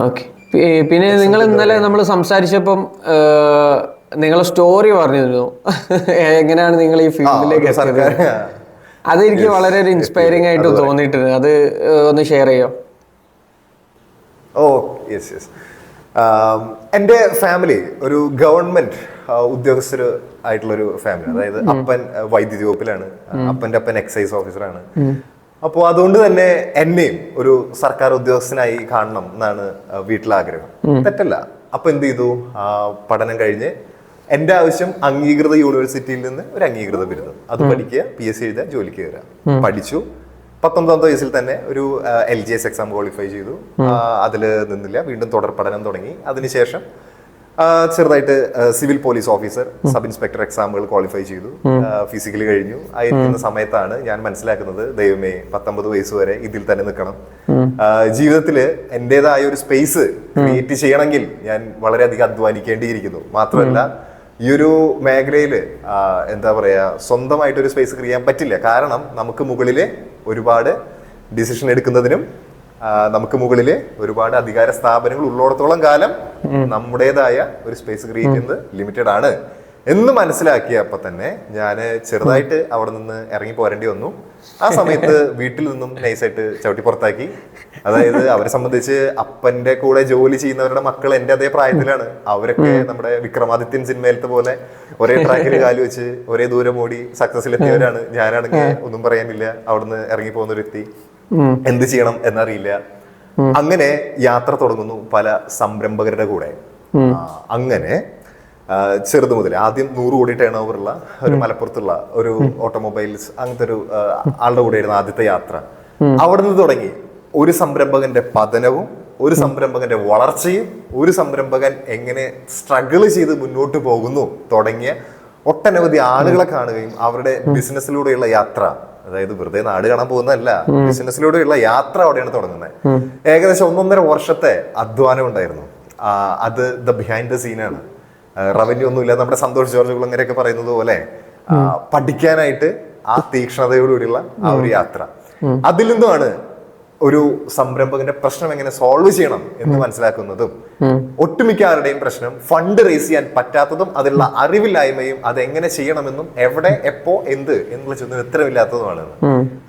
Okay. പിന്നെ നിങ്ങൾ ഇന്നലെ നമ്മൾ സംസാരിച്ചപ്പം നിങ്ങളെ സ്റ്റോറി പറഞ്ഞിരുന്നു. എങ്ങനെയാണ് നിങ്ങൾ ഈ ഫീൽഡിലേക്ക് എത്തിയത്? അതെനിക്ക് വളരെ ഒരു ഇൻസ്പയറിംഗ് ആയിട്ട് തോന്നിയിട്ടുണ്ട്. അത് ഒന്ന് ഷെയർ ചെയ്യോ? Oh yes yes. എൻ്റെ ഫാമിലി ഒരു ഗവൺമെന്റ് ഉദ്യോഗസ്ഥർ ആയിട്ടുള്ളൊരു ഫാമിലി. അതായത് അപ്പൻ വൈദ്യുതി വകുപ്പിലാണ്, അപ്പൻ്റെ അപ്പൻ എക്സൈസ് ഓഫീസറാണ്. അപ്പോൾ അതുകൊണ്ട് തന്നെ എന്നെയും ഒരു സർക്കാർ ഉദ്യോഗസ്ഥനായി കാണണം എന്നാണ് വീട്ടിലാഗ്രഹം. തെറ്റല്ല. അപ്പൊ എന്ത് ചെയ്തു, പഠനം കഴിഞ്ഞ് എന്റെ ആവശ്യം അംഗീകൃത യൂണിവേഴ്സിറ്റിയിൽ നിന്ന് ഒരു അംഗീകൃത ബിരുദം അത് പഠിക്കുക, PSC എഴുതുക, ജോലിക്ക് കയറുക. പഠിച്ചു. 19ാമത്തെ വയസ്സിൽ തന്നെ ഒരു LGS എക്സാം ക്വാളിഫൈ ചെയ്തു. അതിൽ നിന്നില്ല, വീണ്ടും തുടർ പഠനം തുടങ്ങി. അതിനുശേഷം ചെറുതായിട്ട് civil police officer, sub inspector എക്സാമുകൾ ക്വാളിഫൈ ചെയ്തു. ഫിസിക്കലി കഴിഞ്ഞു. ആയിരിക്കുന്ന സമയത്താണ് ഞാൻ മനസ്സിലാക്കുന്നത്, ദൈവമേ 19 വയസ്സ് വരെ ഇതിൽ തന്നെ നിൽക്കണം. ജീവിതത്തിൽ എന്റേതായ ഒരു സ്പേസ് ക്രിയേറ്റ് ചെയ്യണമെങ്കിൽ ഞാൻ വളരെയധികം അധ്വാനിക്കേണ്ടിയിരിക്കുന്നു. മാത്രമല്ല ഈ ഒരു മേഖലയില് എന്താ പറയാ, സ്വന്തമായിട്ടൊരു സ്പേസ് ക്രിയേറ്റ് ചെയ്യാൻ പറ്റില്ല. കാരണം നമുക്ക് മുകളിലെ ഒരുപാട് ഡിസിഷൻ എടുക്കുന്നതിനും നമുക്ക് മുകളിലെ ഒരുപാട് അധികാര സ്ഥാപനങ്ങൾ ഉള്ളിടത്തോളം കാലം നമ്മുടേതായ ഒരു സ്പേസ് ക്രിയേറ്റ് ചെയ്യുന്നത് ലിമിറ്റഡ് ആണ് എന്ന് മനസ്സിലാക്കിയപ്പോ തന്നെ ഞാൻ ചെറുതായിട്ട് അവിടെ നിന്ന് ഇറങ്ങി പോരേണ്ടി വന്നു. ആ സമയത്ത് വീട്ടിൽ നിന്നും നൈസായിട്ട് ചവിട്ടി പുറത്താക്കി. അതായത് അവരെ സംബന്ധിച്ച് അപ്പന്റെ കൂടെ ജോലി ചെയ്യുന്നവരുടെ മക്കൾ എന്റെ അതേ പ്രായത്തിലാണ്. അവരൊക്കെ നമ്മുടെ വിക്രമാദിത്യൻ സിനിമയിലത്തെ പോലെ ഒരേ ട്രാക്കിൽ കാല് വെച്ച് ഒരേ ദൂരം ഓടി സക്സസിലെത്തിയവരാണ്. ഞാനാണെങ്കിൽ ഒന്നും പറയാനില്ല, അവിടുന്ന് ഇറങ്ങി പോകുന്ന ഒരു വ്യക്തി, എന്ത് ചെയ്യണം എന്നറിയില്ല. അങ്ങനെ യാത്ര തുടങ്ങുന്നു പല സംരംഭകരുടെ കൂടെ. അങ്ങനെ ചെറുതു മുതൽ ആദ്യം 100 കോടി ടേൺ ഓവറുള്ള ഒരു മലപ്പുറത്തുള്ള ഒരു ഓട്ടോമൊബൈൽസ് അങ്ങനത്തെ ഒരു ആളുടെ കൂടെയായിരുന്നു ആദ്യത്തെ യാത്ര. അവിടെ നിന്ന് തുടങ്ങി ഒരു സംരംഭകന്റെ പതനവും ഒരു സംരംഭകന്റെ വളർച്ചയും ഒരു സംരംഭകൻ എങ്ങനെ സ്ട്രഗിൾ ചെയ്ത് മുന്നോട്ട് പോകുന്നു തുടങ്ങിയ ഒട്ടനവധി ആളുകളെ കാണുകയും അവരുടെ ബിസിനസ്സിലൂടെയുള്ള യാത്ര, അതായത് വെറുതെ നാട് കാണാൻ പോകുന്നതല്ല, ബിസിനസ്സിലൂടെയുള്ള യാത്ര അവിടെയാണ് തുടങ്ങുന്നത്. ഏകദേശം 1.5 വർഷത്തെ അധ്വാനം ഉണ്ടായിരുന്നു. അത് ദ ബിഹൈൻഡ് ദ സീനാണ്. റവന്യൂ ഒന്നുമില്ല, നമ്മുടെ സന്തോഷ് ജോർജ് കുളങ്ങരയൊക്കെ പറയുന്നത് പോലെ പഠിക്കാനായിട്ട് ആ തീക്ഷ്ണതയോടുകൂടിയുള്ള ആ ഒരു യാത്ര. അതിൽ നിന്നുമാണ് ഒരു സംരംഭകന്റെ പ്രശ്നം എങ്ങനെ സോൾവ് ചെയ്യണം എന്ന് മനസ്സിലാക്കുന്നതും ഒട്ടുമിക്ക ആരുടെയും പ്രശ്നം ഫണ്ട് റേസ് ചെയ്യാൻ പറ്റാത്തതും അതിലുള്ള അറിവില്ലായ്മയും അതെങ്ങനെ ചെയ്യണമെന്നും എവിടെ എപ്പോ എന്ത് എന്നുള്ള ചോദ്യം ഉത്തരവില്ലാത്തതുമാണ്.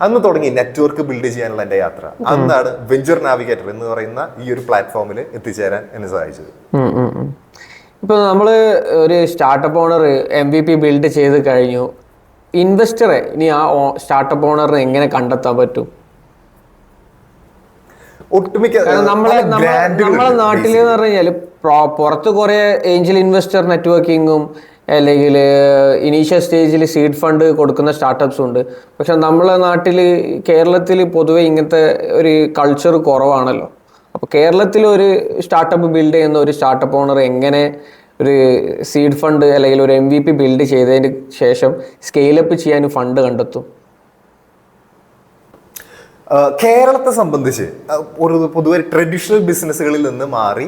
അന്ന് തുടങ്ങി നെറ്റ്വർക്ക് ബിൽഡ് ചെയ്യാനുള്ള എന്റെ യാത്ര. അന്നാണ് വെഞ്ചർ നാവിഗേറ്റർ എന്ന് പറയുന്ന ഈ ഒരു പ്ലാറ്റ്ഫോമിൽ എത്തിച്ചേരാൻ എന്നെ സഹായിച്ചത്. ഇപ്പൊ നമ്മള് ഒരു സ്റ്റാർട്ടപ്പ് ഓണർ MVP ബിൽഡ് ചെയ്ത് കഴിഞ്ഞു. ഇൻവെസ്റ്ററെ ഇനി ആ സ്റ്റാർട്ടപ്പ് ഓണറിനെ എങ്ങനെ കണ്ടെത്താൻ പറ്റും? നമ്മളെ നാട്ടിൽ എന്ന് പറഞ്ഞു കഴിഞ്ഞാൽ പുറത്ത് കുറെ ഏഞ്ചൽ ഇൻവെസ്റ്റർ നെറ്റ്വർക്കിങ്ങും അല്ലെങ്കിൽ ഇനീഷ്യൽ സ്റ്റേജിൽ സീഡ് ഫണ്ട് കൊടുക്കുന്ന സ്റ്റാർട്ടപ്സും ഉണ്ട്. പക്ഷെ നമ്മളെ നാട്ടിൽ കേരളത്തിൽ പൊതുവെ ഇങ്ങനത്തെ ഒരു കൾച്ചർ കുറവാണല്ലോ. അപ്പോൾ കേരളത്തിൽ ഒരു സ്റ്റാർട്ടപ്പ് ബിൽഡ് ചെയ്യുന്ന ഒരു സ്റ്റാർട്ടപ്പ് ഓണർ എങ്ങനെ ഒരു സീഡ് ഫണ്ട് അല്ലെങ്കിൽ ഒരു MVP ബിൽഡ് ചെയ്തതിന് ശേഷം സ്കെയിലപ്പ് ചെയ്യാൻ ഫണ്ട് കണ്ടെത്തും? കേരളത്തെ സംബന്ധിച്ച് ഒരു പൊതുവെ ട്രഡീഷണൽ ബിസിനസ്സുകളിൽ നിന്ന് മാറി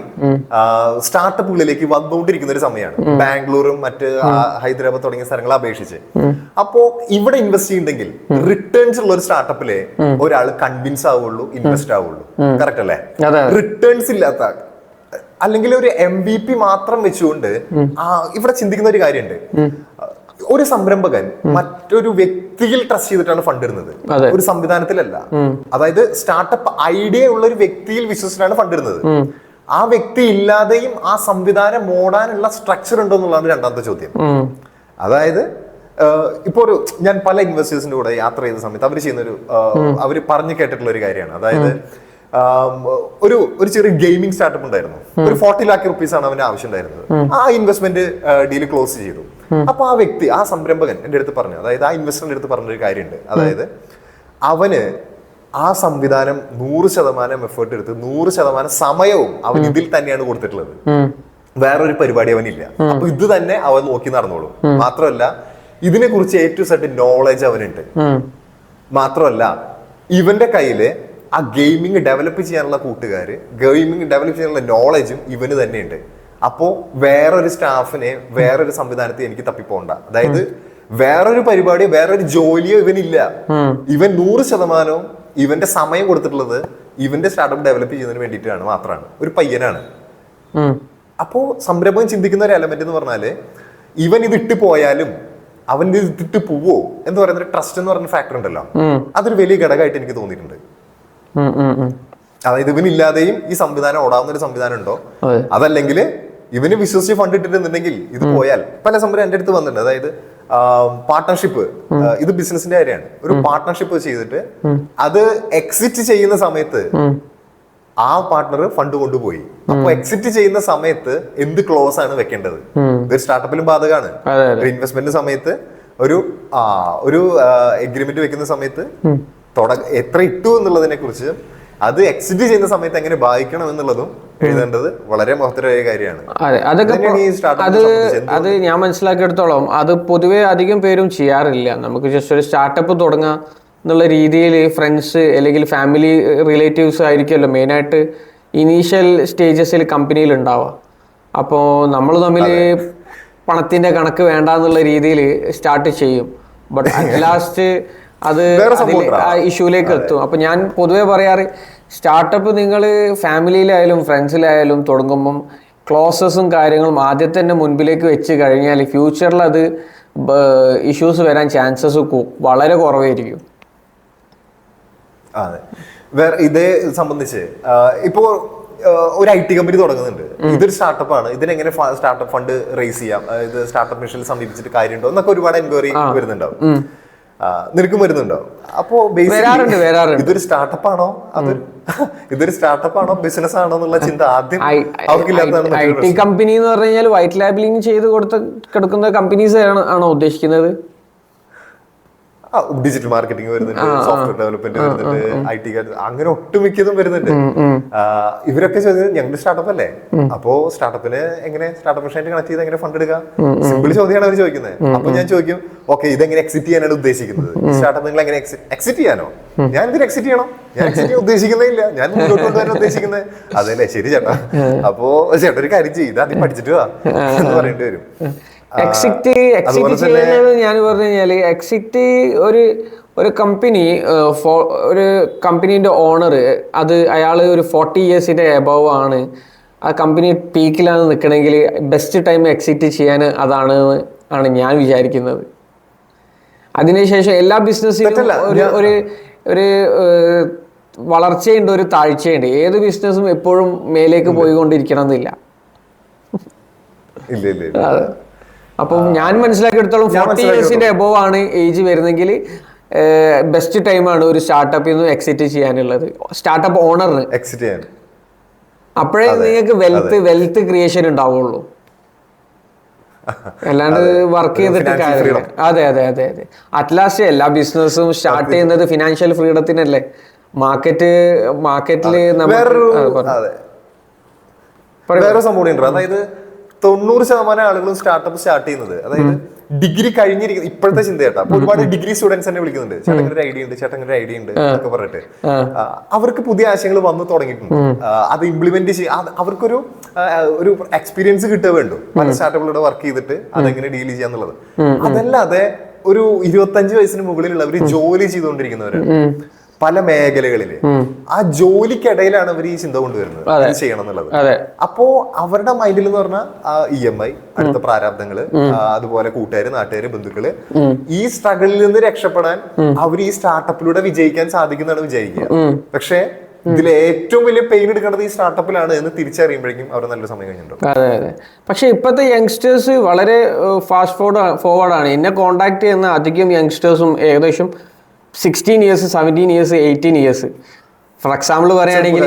സ്റ്റാർട്ടപ്പുകളിലേക്ക് വന്നുകൊണ്ടിരിക്കുന്ന ഒരു സമയമാണ് ബാംഗ്ലൂരും മറ്റ് ഹൈദരാബാദ് തുടങ്ങിയ സ്ഥലങ്ങളെ അപേക്ഷിച്ച്. അപ്പോ ഇവിടെ ഇൻവെസ്റ്റ് ചെയ്യുന്നുണ്ടെങ്കിൽ റിട്ടേൺസ് ഉള്ള ഒരു സ്റ്റാർട്ടപ്പിലെ ഒരാൾ കൺവിൻസ് ആവുള്ളൂ, ഇൻവെസ്റ്റ് ആവുള്ളൂ. കറക്റ്റ് അല്ലേ? റിട്ടേൺസ് ഇല്ലാത്ത അല്ലെങ്കിൽ ഒരു MVP മാത്രം വെച്ചുകൊണ്ട് ഇവിടെ ചിന്തിക്കുന്ന ഒരു കാര്യമുണ്ട്. ഒരു സംരംഭകൻ മറ്റൊരു വ്യക്തിയിൽ ട്രസ്റ്റ് ചെയ്തിട്ടാണ് ഫണ്ട് ഇടുന്നത്, ഒരു സംവിധാനത്തിലല്ല. അതായത് സ്റ്റാർട്ടപ്പ് ഐഡിയ ഉള്ള ഒരു വ്യക്തിയിൽ വിശ്വസിച്ചാണ് ഫണ്ട് ഇടുന്നത്. ആ വ്യക്തി ഇല്ലാതെയും ആ സംവിധാനം ഓടാനുള്ള സ്ട്രക്ചർ ഉണ്ടോ എന്നുള്ളതാണ് രണ്ടാമത്തെ ചോദ്യം. അതായത് ഇപ്പൊ ഞാൻ പല ഇൻവെസ്റ്റേഴ്സിന്റെ കൂടെ യാത്ര ചെയ്ത സമയത്ത് അവർ ചെയ്യുന്നൊരു അവര് പറഞ്ഞു കേട്ടിട്ടുള്ള ഒരു കാര്യമാണ്. അതായത് ഒരു ചെറിയ ഗെയിമിംഗ് സ്റ്റാർട്ടപ്പ് ഉണ്ടായിരുന്നു. ഒരു 40 lakh rupees ആണ് അവന് ആവശ്യം ഉണ്ടായിരുന്നത്. ആ ഇൻവെസ്റ്റ്മെന്റ് ഡീൽ ക്ലോസ് ചെയ്തു. അപ്പൊ ആ വ്യക്തി, ആ സംരംഭകൻ എന്റെ അടുത്ത് പറഞ്ഞു, അതായത് ആ ഇൻവെസ്റ്ററിന്റെ അടുത്ത് പറഞ്ഞൊരു കാര്യമുണ്ട്. അതായത് അവന് ആ സംവിധാനം 100% എഫേർട്ട് എടുത്ത് 100% സമയവും അവൻ ഇതിൽ തന്നെയാണ് കൊടുത്തിട്ടുള്ളത്. വേറൊരു പരിപാടി അവനില്ല. അപ്പൊ ഇത് തന്നെ അവൻ നോക്കി നടന്നോളൂ. മാത്രമല്ല ഇതിനെ കുറിച്ച് A to Z നോളജ് അവനുണ്ട്. മാത്രമല്ല ഇവന്റെ കയ്യില് ആ ഗെയിമിംഗ് ഡെവലപ്പ് ചെയ്യാനുള്ള കൂട്ടുകാര്, ഗെയിമിംഗ് ഡെവലപ്പ് ചെയ്യാനുള്ള നോളജും ഇവന് തന്നെയുണ്ട്. അപ്പോ വേറൊരു സ്റ്റാഫിനെ, വേറൊരു സംവിധാനത്തെ എനിക്ക് തപ്പിപ്പോണ്ട. അതായത് വേറൊരു പരിപാടിയോ വേറൊരു ജോലിയോ ഇവനില്ല. ഇവൻ 100% ഇവന്റെ സമയം കൊടുത്തിട്ടുള്ളത് ഇവന്റെ സ്റ്റാർട്ടപ്പ് ഡെവലപ്പ് ചെയ്യുന്നതിന് വേണ്ടിയിട്ടാണ് മാത്രമാണ്, ഒരു പയ്യനാണ്. ഉം. അപ്പോ സംരംഭം ചിന്തിക്കുന്ന ഒരു എലമെന്റ് എന്ന് പറഞ്ഞാല് ഇവൻ ഇത് ഇട്ട് പോയാലും അവൻ ഇത് ഇട്ടിട്ട് പോവോ എന്ന് പറയുന്ന ട്രസ്റ്റ് എന്ന് പറയുന്ന ഫാക്ടർ ഉണ്ടല്ലോ, അതൊരു വലിയ ഘടകമായിട്ട് എനിക്ക് തോന്നിയിട്ടുണ്ട്. അതായത് ഇവനില്ലാതെയും ഈ സംവിധാനം ഓടാവുന്ന ഒരു സംവിധാനം ഉണ്ടോ, അതല്ലെങ്കിൽ ഇവന് വിശ്വസിച്ച് ഫണ്ട് ഇട്ടിട്ടുണ്ടെങ്കിൽ ഇത് പോയാൽ. പല സംഭവം എന്റെ അടുത്ത് വന്നിട്ടുണ്ട്. അതായത് പാർട്ട്ണർഷിപ്പ്, ഇത് ബിസിനസിന്റെ കാര്യമാണ്. ഒരു പാർട്ട്ണർഷിപ്പ് ചെയ്തിട്ട് അത് എക്സിറ്റ് ചെയ്യുന്ന സമയത്ത് ആ പാർട്ട്ണർ ഫണ്ട് കൊണ്ടുപോയി. അപ്പൊ എക്സിറ്റ് ചെയ്യുന്ന സമയത്ത് എന്ത് ക്ലോസ് ആണ് വെക്കേണ്ടത്? ഇതൊരു സ്റ്റാർട്ടപ്പിലും ബാധകമാണ്. ഒരു ഇൻവെസ്റ്റ്മെന്റ് സമയത്ത് ഒരു എഗ്രിമെന്റ് വെക്കുന്ന സമയത്ത് എത്ര ഇട്ടു എന്നുള്ളതിനെ കുറിച്ച്, അത് എക്സിറ്റ് ചെയ്യുന്ന സമയത്ത് എങ്ങനെ ബാധിക്കണം എന്നുള്ളതും എഴുതേണ്ടത് വളരെ മഹത്തരമായ കാര്യമാണ്. അത് ഞാൻ മനസ്സിലാക്കിയെടുത്തോളം അത് പൊതുവെ അധികം പേരും ചെയ്യാറില്ല. നമുക്ക് ജസ്റ്റ് ഒരു സ്റ്റാർട്ടപ്പ് തുടങ്ങാം എന്നുള്ള രീതിയിൽ ഫ്രണ്ട്സ് അല്ലെങ്കിൽ ഫാമിലി റിലേറ്റീവ്സ് ആയിരിക്കുമല്ലോ മെയിനായിട്ട് ഇനീഷ്യൽ സ്റ്റേജസിൽ കമ്പനിയിൽ ഉണ്ടാവുക. അപ്പോൾ നമ്മൾ തമ്മിൽ പണത്തിന്റെ കണക്ക് വേണ്ട എന്നുള്ള രീതിയിൽ സ്റ്റാർട്ട് ചെയ്യും. ബട്ട് അറ്റ് ലാസ്റ്റ് അത് ഇഷ്യൂലേക്ക് എത്തും. അപ്പൊ ഞാൻ പൊതുവെ പറയാറ്, സ്റ്റാർട്ടപ്പ് നിങ്ങൾ ഫാമിലിയിലായാലും ഫ്രണ്ട്സിലായാലും തുടങ്ങുമ്പം ക്ലോസസും കാര്യങ്ങളും ആദ്യം തന്നെ മുൻപിലേക്ക് വെച്ച് കഴിഞ്ഞാൽ ഫ്യൂച്ചറിൽ അത് ഇഷ്യൂസ് വരാൻ ചാൻസസ് വളരെ കുറവായിരിക്കും. അതെ. വേറെ ഇതേ സംബന്ധിച്ച് ഇപ്പോ ഒരു IT കമ്പനി തുടങ്ങുന്നുണ്ട്, ഇതൊരു സ്റ്റാർട്ടപ്പ് ആണ്, ഇതിനെങ്ങനെ സ്റ്റാർട്ടപ്പ് ഫണ്ട് റേസ് ചെയ്യാം, ഇത് സ്റ്റാർട്ടപ്പ് മിഷനിൽ സമീപിച്ചിട്ട് കാര്യമുണ്ടോ എന്നൊക്കെ ഒരുപാട് എൻക്വയറി വരുന്നുണ്ടാവും. നിനക്കും വരുന്നുണ്ടോ? അപ്പോ ഇതൊരു സ്റ്റാർട്ടപ്പ് ആണോ, ഇതൊരു സ്റ്റാർട്ടപ്പ് ആണോ ബിസിനസ് ആണോ എന്നുള്ള ചിന്ത ആദ്യം അവർക്കില്ലാത്തതാണ്. IT കമ്പനി എന്ന് പറഞ്ഞു കഴിഞ്ഞാൽ വൈറ്റ് ലാബിലിംഗ് ചെയ്ത് കൊടുക്കുന്ന കമ്പനീസ് ആണോ ഉദ്ദേശിക്കുന്നത്? ഡിജിറ്റൽ മാർക്കറ്റിംഗ് വരുന്നുണ്ട്, സോഫ്റ്റ്വെയർ ഡെവലപ്മെന്റ് വരുന്നുണ്ട്, IT അങ്ങനെ ഒട്ടുമിക്കതും വരുന്നുണ്ട്. ഇവരൊക്കെ ചോദിച്ചത് ഞങ്ങളുടെ സ്റ്റാർട്ടപ്പ് അല്ലേ, അപ്പോ സ്റ്റാർട്ടപ്പിന് എങ്ങനെ സ്റ്റാർട്ടപ്പ് മിഷനായിട്ട് കണക്ട് ചെയ്ത് എങ്ങനെ ഫണ്ട് എടുക്കാം? സിമ്പിൾ ചോദ്യമാണ് അവർ ചോദിക്കുന്നത്. അപ്പൊ ഞാൻ ചോദിക്കും, ഓക്കെ ഇതെങ്ങനെ എക്സിറ്റ് ചെയ്യാനാണ് ഉദ്ദേശിക്കുന്നത്? സ്റ്റാർട്ടപ്പ് നിങ്ങൾ എങ്ങനെ എക്സിറ്റ് ചെയ്യാനോ? ഞാൻ ഇതിന് എക്സിറ്റ് ചെയ്യണം, ഞാൻ എക്സിറ്റ് ചെയ്യാൻ ഉദ്ദേശിക്കുന്നേ ഇല്ല, ഞാൻ മുന്നോട്ട് കൊണ്ടുവരാൻ ഉദ്ദേശിക്കുന്നത്. അതല്ലേ ശരി ചേട്ടാ, അപ്പോ ചേട്ടാ ഒരു കാര്യം ചെയ്ത് ആദ്യം പഠിച്ചിട്ട് വാ എന്ന് പറയേണ്ടി വരും. എക്സിറ്റ് ചെയ്യുന്നത് ഞാൻ പറഞ്ഞു കഴിഞ്ഞാൽ എക്സിറ്റ് ഒരു കമ്പനി ഒരു കമ്പനീൻ്റെ ഓണർ അത് അയാൾ ഒരു 40 ഇയേഴ്സിൻ്റെ എബവ് ആണ്, ആ കമ്പനി പീക്കിലാണ് നിൽക്കണമെങ്കിൽ ബെസ്റ്റ് ടൈം എക്സിറ്റ് ചെയ്യാൻ ആണ് ഞാൻ വിചാരിക്കുന്നത്. അതിനുശേഷം എല്ലാ ബിസിനസ്സിലും ഒരു വളർച്ചയുണ്ട്, ഒരു താഴ്ചയുണ്ട്. ഏത് ബിസിനസ്സും എപ്പോഴും മേലേക്ക് പോയിക്കൊണ്ടിരിക്കണം എന്നില്ല. അപ്പം ഞാൻ മനസ്സിലാക്കിയെടുത്തോളം 40 ഇയേഴ്സിന്റെ എബോവ് ആണ് ഏജ് വരുന്നെങ്കിൽ ബെസ്റ്റ് ടൈമാണ് ഒരു സ്റ്റാർട്ടപ്പിൽ നിന്ന് എക്സിറ്റ് ചെയ്യാനുള്ളത്, സ്റ്റാർട്ടപ്പ് ഓണറിന് എക്സിറ്റ് ചെയ്യാൻ. അപ്പോഴേ നിങ്ങൾക്ക് വെൽത്ത് ക്രിയേഷൻ ഉണ്ടാവുള്ളൂ, അല്ലാണ്ട് വർക്ക് ചെയ്തിട്ട് കാര്യമില്ല. അതെ അതെ അതെ അതെ. അറ്റ്ലാസ്റ്റ് എല്ലാ ബിസിനസ്സും സ്റ്റാർട്ട് ചെയ്യുന്നത് ഫിനാൻഷ്യൽ ഫ്രീഡത്തിനല്ലേ. മാർക്കറ്റില് വേറെ സംഭവം, അതായത് 90% ആളുകളും സ്റ്റാർട്ടപ്പ് സ്റ്റാർട്ട് ചെയ്യുന്നത്, അതായത് ഡിഗ്രി കഴിഞ്ഞിരിക്കുന്ന ഇപ്പോഴത്തെ ചിന്ത ചേട്ടാ. അപ്പൊ ഒരുപാട് ഡിഗ്രി സ്റ്റുഡൻസ് തന്നെ വിളിക്കുന്നുണ്ട്, ചേട്ടൻ ഒരു ഐഡിയ ഉണ്ട്, ചേട്ടൻ ഒരു ഐഡിയ ഉണ്ട് എന്നൊക്കെ പറഞ്ഞിട്ട്. അവർക്ക് പുതിയ ആശയങ്ങൾ വന്ന് തുടങ്ങിയിട്ടുണ്ട്, അത് ഇംപ്ലിമെന്റ് ചെയ്യാൻ അവർക്കൊരു എക്സ്പീരിയൻസ് കിട്ടുക വേണ്ടു, പല സ്റ്റാർട്ടപ്പുകളുടെ വർക്ക് ചെയ്തിട്ട് അതെങ്ങനെ ഡീൽ ചെയ്യാന്നുള്ളത്. അതല്ലാതെ ഒരു 25 വയസ്സിന് മുകളിലുള്ളവർ ജോലി ചെയ്തുകൊണ്ടിരിക്കുന്നവരാണ് പല മേഖലകളില്. ആ ജോലിക്കിടയിലാണ് അവർ ഈ ചിന്ത കൊണ്ടുവരുന്നത്, ഇത് ചെയ്യണം എന്നുള്ളത്. അപ്പോ അവരുടെ മൈൻഡിൽ എന്ന് പറഞ്ഞാൽ EMI, അടുത്ത പ്രാരാബ്ദങ്ങള്, അതുപോലെ കൂട്ടുകാര്, നാട്ടുകാര്, ബന്ധുക്കള്, ഈ സ്ട്രഗിളിൽ നിന്ന് രക്ഷപ്പെടാൻ അവർ ഈ സ്റ്റാർട്ടപ്പിലൂടെ വിജയിക്കാൻ സാധിക്കുന്നതാണ് വിചാരിക്കുക. പക്ഷെ ഇതിൽ ഏറ്റവും വലിയ പെയിൻ എടുക്കേണ്ടത് ഈ സ്റ്റാർട്ടപ്പിലാണ് എന്ന് തിരിച്ചറിയുമ്പോഴേക്കും അവർ നല്ലൊരു സമയം കഴിഞ്ഞിട്ടുണ്ടാവും. അതെ അതെ. പക്ഷെ ഇപ്പോഴത്തെ യങ്സ്റ്റേഴ്സ് വളരെ ഫാസ്റ്റ് ഫോർവേഡ് ആണ്. എന്നെ കോണ്ടാക്ട് ചെയ്യുന്ന അധികം യങ്സ്റ്റേഴ്സും ഏകദേശം 16 years, 17 years, 18 years. For example പറയുകയാണെങ്കിൽ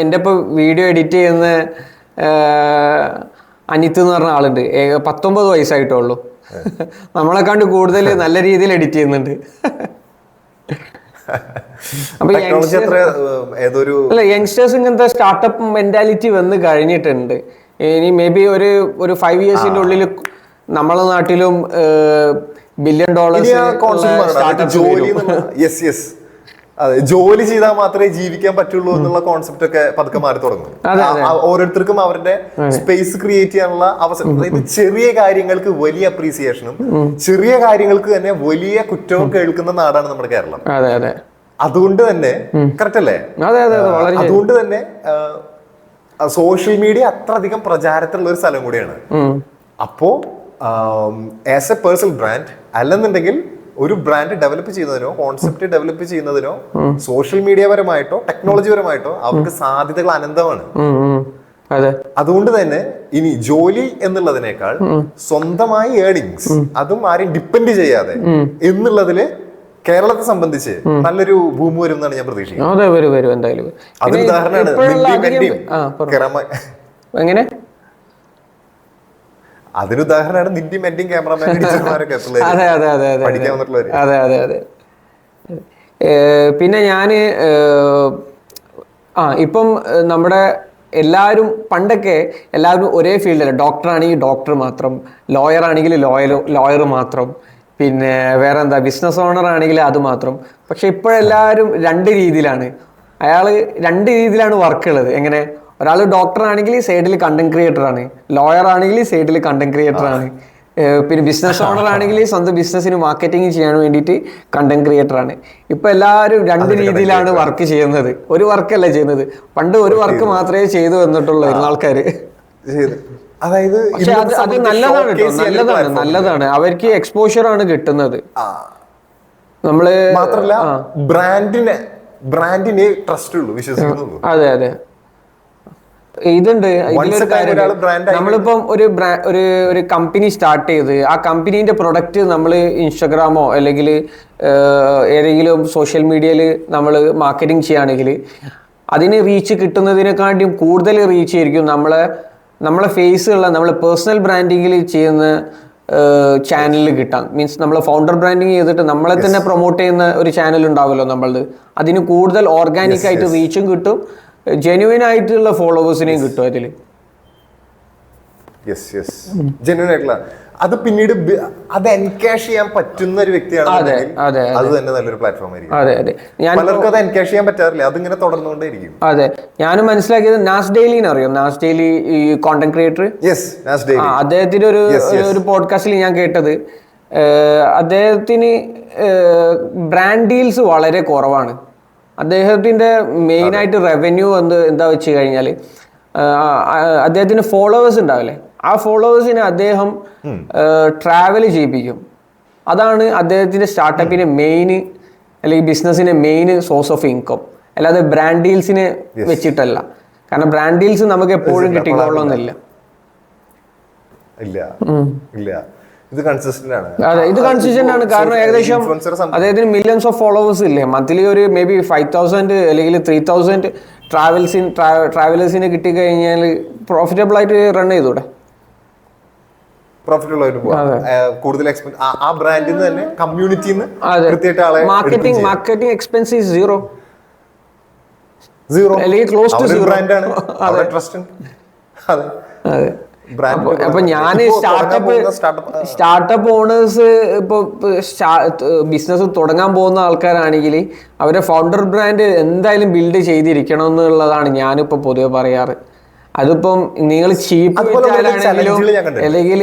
എൻ്റെ ഇപ്പോൾ വീഡിയോ എഡിറ്റ് ചെയ്യുന്ന അനിത്ത് എന്ന് പറഞ്ഞ ആളുണ്ട്, 19 വയസ്സായിട്ടുള്ളൂ. നമ്മളെക്കാണ്ട് കൂടുതൽ നല്ല രീതിയിൽ എഡിറ്റ് ചെയ്യുന്നുണ്ട്. അപ്പൊ അല്ല, യങ്സ്റ്റേഴ്സ് ഇങ്ങനത്തെ സ്റ്റാർട്ടപ്പ് മെന്റാലിറ്റി വന്ന് കഴിഞ്ഞിട്ടുണ്ട്. ഇനി മേ ബി ഒരു 5 ഇയേഴ്സിന്റെ ഉള്ളിൽ നമ്മളെ നാട്ടിലും $1 ബില്യൺ ജോലി ചെയ്താൽ മാത്രമേ ജീവിക്കാൻ പറ്റുള്ളൂ എന്നുള്ള കോൺസെപ്റ്റ് ഒക്കെ പതുക്കെ മാറി തുടങ്ങും. ഓരോരുത്തർക്കും അവരുടെ സ്പേസ് ക്രിയേറ്റ് ചെയ്യാനുള്ള അവസരം. അതായത് ചെറിയ കാര്യങ്ങൾക്ക് വലിയ അപ്രീസിയേഷനും ചെറിയ കാര്യങ്ങൾക്ക് തന്നെ വലിയ കുറ്റവും കേൾക്കുന്ന നാടാണ് നമ്മുടെ കേരളം. അതുകൊണ്ട് തന്നെ കറക്റ്റ് അല്ലേ? അതെ അതെ അതെ, വളരെ അതുകൊണ്ട് തന്നെ സോഷ്യൽ മീഡിയ അത്ര അധികം പ്രചാരത്തിലുള്ള ഒരു സ്ഥലം കൂടിയാണ്. അപ്പോ ആസ് എ പേഴ്സണൽ ബ്രാൻഡ് അല്ലെന്നുണ്ടെങ്കിൽ ഒരു ബ്രാൻഡ് ഡെവലപ്പ് ചെയ്യുന്നതിനോ കോൺസെപ്റ്റ് ഡെവലപ്പ് ചെയ്യുന്നതിനോ സോഷ്യൽ മീഡിയ പരമായിട്ടോ ടെക്നോളജി പരമായിട്ടോ അവർക്ക് സാധ്യതകൾ അനന്തമാണ്. അതുകൊണ്ട് തന്നെ ഇനി ജോലി എന്നുള്ളതിനേക്കാൾ സ്വന്തമായി ഏർണിങ്സ്, അതും ആരെയും ഡിപ്പെൻഡ് ചെയ്യാതെ എന്നുള്ളതില് കേരളത്തെ സംബന്ധിച്ച് നല്ലൊരു ഭൂമി വരും എന്നാണ് ഞാൻ പ്രതീക്ഷിക്കുന്നത്. അതിന് ഉദാഹരണമാണ് എങ്ങനെ അതിനുദാഹരണമാണ് നിന്റെയും എന്റെയും ക്യാമറമാൻ ടീച്ചർമാരൊക്കെ പഠിക്കാൻ വന്നിട്ടുള്ളവര്. അതെ അതെ അതെ. പിന്നെ ഞാന് ഇപ്പം നമ്മുടെ എല്ലാവരും പണ്ടൊക്കെ എല്ലാവരും ഒരേ ഫീൽഡിൽ, ഡോക്ടർ ആണെങ്കിൽ ഡോക്ടർ മാത്രം, ലോയർ ആണെങ്കിൽ ലോയർ മാത്രം, പിന്നെ വേറെ എന്താ ബിസിനസ് ഓണർ ആണെങ്കിൽ അത് മാത്രം. പക്ഷെ ഇപ്പോഴെല്ലാവരും രണ്ട് രീതിയിലാണ്. രണ്ട് രീതിയിലാണ് വർക്ക് ഉള്ളത്. എങ്ങനെ? ഒരാൾ ഡോക്ടർ ആണെങ്കിൽ സൈഡിൽ കണ്ടന്റ് ക്രിയേറ്റർ ആണ്, ലോയർ ആണെങ്കിൽ സൈഡിൽ കണ്ടന്റ് ക്രിയേറ്റർ ആണ്, പിന്നെ ബിസിനസ് ഓണർ ആണെങ്കിൽ സ്വന്തം ബിസിനസ്സിന് മാർക്കറ്റിംഗ് ചെയ്യാൻ വേണ്ടിയിട്ട് കണ്ടന്റ് ക്രിയേറ്റർ ആണ്. ഇപ്പൊ എല്ലാവരും രണ്ട് രീതിയിലാണ് വർക്ക് ചെയ്യുന്നത്, ഒരു വർക്കല്ല ചെയ്യുന്നത്. പണ്ട് ഒരു വർക്ക് മാത്രമേ ചെയ്തു വന്നിട്ടുള്ളൂ ആൾക്കാര്. അതായത് പക്ഷെ അത് നല്ലതാണ് കേട്ടോ, നല്ലതാണ്. അവർക്ക് എക്സ്പോഷർ ആണ് കിട്ടുന്നത്. നമ്മള് മാത്രല്ല ബ്രാൻഡിനെ ട്രസ്റ്റ് ഉള്ളൂ, വിശ്വസിക്കുന്നു. അതെ അതെ, ഇതുണ്ട്. ഇതിലൊരു കാര്യം, നമ്മളിപ്പം ഒരു കമ്പനി സ്റ്റാർട്ട് ചെയ്ത് ആ കമ്പനീന്റെ പ്രൊഡക്റ്റ് നമ്മൾ ഇൻസ്റ്റഗ്രാമോ അല്ലെങ്കിൽ ഏതെങ്കിലും സോഷ്യൽ മീഡിയയിൽ നമ്മൾ മാർക്കറ്റിംഗ് ചെയ്യുകയാണെങ്കിൽ അതിന് റീച്ച് കിട്ടുന്നതിനെക്കാട്ടിയും കൂടുതൽ റീച്ച് ആയിരിക്കും നമ്മളെ ഫേസുള്ള നമ്മളെ പേഴ്സണൽ ബ്രാൻഡിങ്ങിൽ ചെയ്യുന്ന ചാനലിൽ കിട്ടാം. മീൻസ് നമ്മൾ ഫൗണ്ടർ ബ്രാൻഡിങ് ചെയ്തിട്ട് നമ്മളെ തന്നെ പ്രൊമോട്ട് ചെയ്യുന്ന ഒരു ചാനൽ ഉണ്ടാവുമല്ലോ നമ്മളത്, അതിന് കൂടുതൽ ഓർഗാനിക് ആയിട്ട് റീച്ചും കിട്ടും, ജെന്യുവൻ ആയിട്ടുള്ള ഫോളോവേഴ്സിനെയും കിട്ടും അതിൽ. ജെന്യുവൻ ആയിട്ടുള്ള അത് പിന്നീട് അത് എൻകാഷ് ചെയ്യാൻ പറ്റുന്ന ഒരു വ്യക്തിയാണ്, അത് തന്നെ നല്ലൊരു പ്ലാറ്റ്ഫോം ആയിരിക്കും. അതെ അതെ, പലർക്കും അത് എൻകാഷ് ചെയ്യാൻ പറ്റാറില്ല, അതിങ്ങനെ തുടർന്നുകൊണ്ടേയിരിക്കും. അതെ, ഞാനും മനസ്സിലാക്കിയത് നാസ് ഡെയിലിനെ അറിയാം. നാസ് ഡെയിലി ഈ കോണ്ടന്റ് ക്രിയേറ്റർ, അദ്ദേഹത്തിന്റെ ഒരു പോഡ്കാസ്റ്റിൽ ഞാൻ കേട്ടത്, അദ്ദേഹത്തിന് ബ്രാൻഡ് ഡീൽസ് വളരെ കുറവാണ്. അദ്ദേഹത്തിന്റെ മെയിൻ ആയിട്ട് റവന്യൂ എന്താ വെച്ച് കഴിഞ്ഞാൽ അദ്ദേഹത്തിന് ഫോളോവേഴ്സ് ഉണ്ടാവില്ലേ, ആ ഫോളോവേഴ്സിനെ അദ്ദേഹം ട്രാവൽ ചെയ്യിപ്പിക്കും. അതാണ് അദ്ദേഹത്തിന്റെ സ്റ്റാർട്ടപ്പിന്റെ മെയിൻ അല്ലെങ്കിൽ ബിസിനസിന്റെ മെയിൻ സോഴ്സ് ഓഫ് ഇൻകം, അല്ലാതെ ബ്രാൻഡ് ഡീൽസിനെ വെച്ചിട്ടല്ല. കാരണം ബ്രാൻഡ് ഡീൽസ് നമുക്ക് എപ്പോഴും കിട്ടിക്കൊള്ളണമെന്നില്ല. ഇത് കൺസിസ്റ്റന്റ് ആണ്. അതെ, ഇത് കൺസിസ്റ്റന്റ് ആണ്. കാരണം ഏകദേശം അദ്ദേഹത്തിന് മില്യൺസ് ഓഫ് ഫോളോവേഴ്സ് ഇല്ലേ, മന്ത്ലി ഒരു മേ ബി 5,000 അല്ലെങ്കിൽ 3,000 ട്രാവലേഴ്സിന് കിട്ടിക്കഴിഞ്ഞാൽ പ്രോഫിറ്റബിൾ ആയിട്ട് റൺ ചെയ്തൂടെ? പ്രോഫിറ്റബിൾ ആയിട്ട് കൂടുതൽ ആ ബ്രാൻഡിൽ നിന്ന് തന്നെ കമ്മ്യൂണിറ്റിന്ന് കൃത്യമായിട്ട് ആളെ മാർക്കറ്റിംഗ് എക്സ്പെൻസ് ഈസ് സീറോ അല്ലെങ്കിൽ ക്ലോസ് ടു സീറോ ബ്രാൻഡാണ്. അവിടെ ട്രസ്റ്റ് ഉണ്ട്. അതെ അതെ. അപ്പൊ ഞാൻ സ്റ്റാർട്ടപ്പ് ഓണേഴ്സ് ഇപ്പൊ ബിസിനസ് തുടങ്ങാൻ പോകുന്ന ആൾക്കാരാണെങ്കിൽ അവരെ ഫൗണ്ടർ ബ്രാൻഡ് എന്തായാലും ബിൽഡ് ചെയ്തിരിക്കണം എന്നുള്ളതാണ് ഞാനിപ്പോ പൊതുവെ പറയാറ്. അതിപ്പം നിങ്ങൾ ചീപ്പ് വിറ്റാലാണെങ്കിലും അല്ലെങ്കിൽ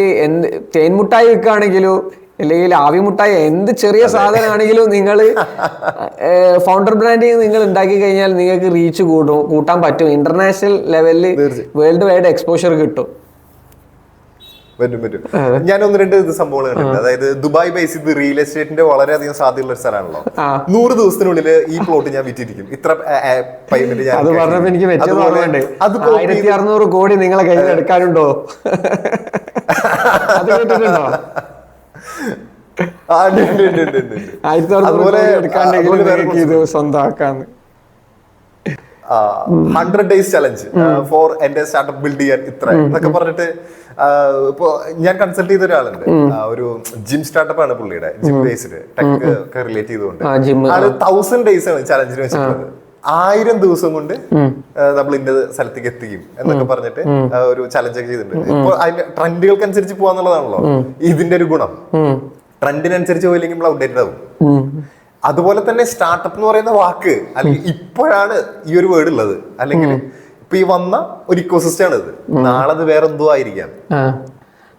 തേൻമുട്ടായി വിൽക്കുകയാണെങ്കിലോ അല്ലെങ്കിൽ ആവിമുട്ടായി എന്ത് ചെറിയ സാധനമാണെങ്കിലും നിങ്ങൾ ഫൗണ്ടർ ബ്രാൻഡിങ് നിങ്ങൾ ഉണ്ടാക്കി കഴിഞ്ഞാൽ നിങ്ങൾക്ക് റീച്ച് കൂട്ടാൻ പറ്റും. ഇന്റർനാഷണൽ ലെവലിൽ വേൾഡ് വൈഡ് എക്സ്പോഷർ കിട്ടും. പറ്റും. ഞാൻ ഒന്ന് രണ്ട് സംഭവങ്ങൾ കണ്ടിട്ടുണ്ട്. അതായത് ദുബായ് ബേസ് ചെയ്ത് റിയൽ എസ്റ്റേറ്റിന്റെ വളരെയധികം സാധ്യതയുള്ള ഒരു സ്ഥലമാണല്ലോ. 100 ദിവസത്തിനുള്ളിൽ ഈ പ്ലോട്ട് ഞാൻ വിറ്റിരിക്കും, ഇത്ര പേയ്മെന്റ് ഞാൻ. അത് പറഞ്ഞപ്പോ എനിക്ക് 1,600 കോടി നിങ്ങളെ കയ്യിൽ എടുക്കാനുണ്ടോ? അത് കേട്ടിട്ടുണ്ടോ? 1,600 എടുക്കാണ്ടെങ്കിൽ സ്വന്തമാക്കാന്ന്. 100 days ചലഞ്ച് ഫോർ എന്റെ സ്റ്റാർട്ടപ്പ് ബിൽഡ് ചെയ്യാൻ ഇത്ര എന്നൊക്കെ പറഞ്ഞിട്ട് ഇപ്പൊ ഞാൻ കൺസൾട്ട് ചെയ്ത ഒരാളുണ്ട്. ഒരു ജിം സ്റ്റാർട്ടപ്പ് ആണ് പുള്ളിയുടെ, ജിം ബേസ്ഡ് ടെക് ഒക്കെ റിലേറ്റ് ചെയ്തുകൊണ്ട്. 1000 days ആണ് ചലഞ്ചിന് വെച്ചിട്ടുള്ളത്. 1000 ദിവസം കൊണ്ട് നമ്മൾ ഇന്ന സ്ഥലത്തേക്ക് എത്തിക്കും എന്നൊക്കെ പറഞ്ഞിട്ട് ഒരു ചലഞ്ച് ഒക്കെ ചെയ്തിട്ടുണ്ട്. ഇപ്പൊ അതിന്റെ ട്രെൻഡുകൾക്കനുസരിച്ച് പോവാന്നുള്ളതാണല്ലോ ഇതിന്റെ ഒരു ഗുണം. ട്രെൻഡിനനുസരിച്ച് പോയില്ലെങ്കിൽ നമ്മൾ ഔട്ട്ഡേറ്റഡ് ആവും. അതുപോലെ തന്നെ സ്റ്റാർട്ടപ്പ് എന്ന് പറയുന്ന വാക്ക് അല്ലെങ്കിൽ ഇപ്പോഴാണ് ഈ ഒരു വേർഡ് ഉള്ളത്, അല്ലെങ്കിൽ ഇപ്പൊ ഈ വന്ന ഒരു ഇക്കോസിസ്റ്റം ആണ് ഇത്. നാളെ അത് വേറെ എന്തോ ആയിരിക്കാം.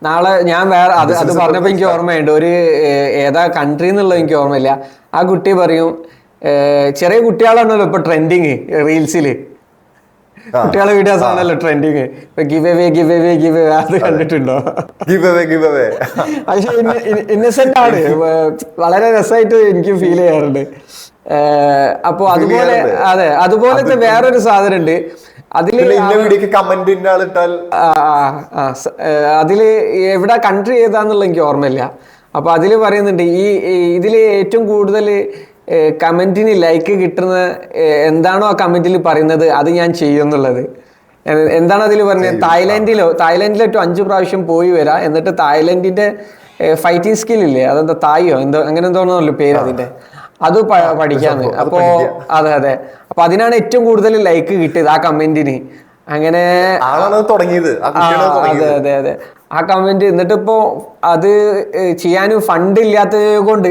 നാളെ ഞാൻ വേറെ അത് പറഞ്ഞപ്പോ എനിക്ക് ഓർമ്മയുണ്ട്. ഒരു ഏതാ കൺട്രി എന്നുള്ളത് എനിക്ക് ഓർമ്മയില്ല. ആ കുട്ടി പറയും ചെറിയ കുട്ടികളാണല്ലോ ഇപ്പൊ ട്രെൻഡിങ് റീൽസില്, കുട്ടികളെ വീഡിയോസ് ആണല്ലോ ട്രെൻഡിങ്. ഇപ്പൊ ഗിവ് അവേ അത് കണ്ടിട്ടുണ്ടോ? പക്ഷെ ഇന്നസെന്റ് ആണ്, വളരെ രസമായിട്ട് എനിക്ക് ഫീൽ ചെയ്യാറുണ്ട്. അപ്പൊ അതുപോലെ അതെ, അതുപോലത്തെ വേറൊരു സാധനം ഉണ്ട്. അതില് എവിടെ കൺട്രി ഏതാന്നുള്ള എനിക്ക് ഓർമ്മയില്ല. അപ്പൊ അതില് പറയുന്നുണ്ട് ഇതില് ഏറ്റവും കൂടുതൽ കമന്റിന് ലൈക്ക് കിട്ടുന്ന എന്താണോ ആ കമന്റിൽ പറയുന്നത് അത് ഞാൻ ചെയ്യുന്നുള്ളത്. എന്താണ് അതിൽ പറഞ്ഞത്? തായ്ലാന്റിലോ ഏറ്റവും 5 പ്രാവശ്യം പോയി വരാം, എന്നിട്ട് തായ്ലൻഡിന്റെ ഫൈറ്റിംഗ് സ്കിൽ ഇല്ലേ, അതെന്താ തായോ എന്തോ അങ്ങനെ എന്തോന്നല്ലോ പേര് അതിന്റെ, അത് പഠിക്കാന്ന്. അപ്പോ അതെ അപ്പൊ അതിനാണ് ഏറ്റവും കൂടുതൽ ലൈക്ക് കിട്ടിയത് ആ കമന്റിന്. അങ്ങനെ തുടങ്ങിയത്. അതെ ആ കമന്റ്. എന്നിട്ട് ഇപ്പോ അത് ചെയ്യാനും ഫണ്ട് ഇല്ലാത്തത് കൊണ്ട്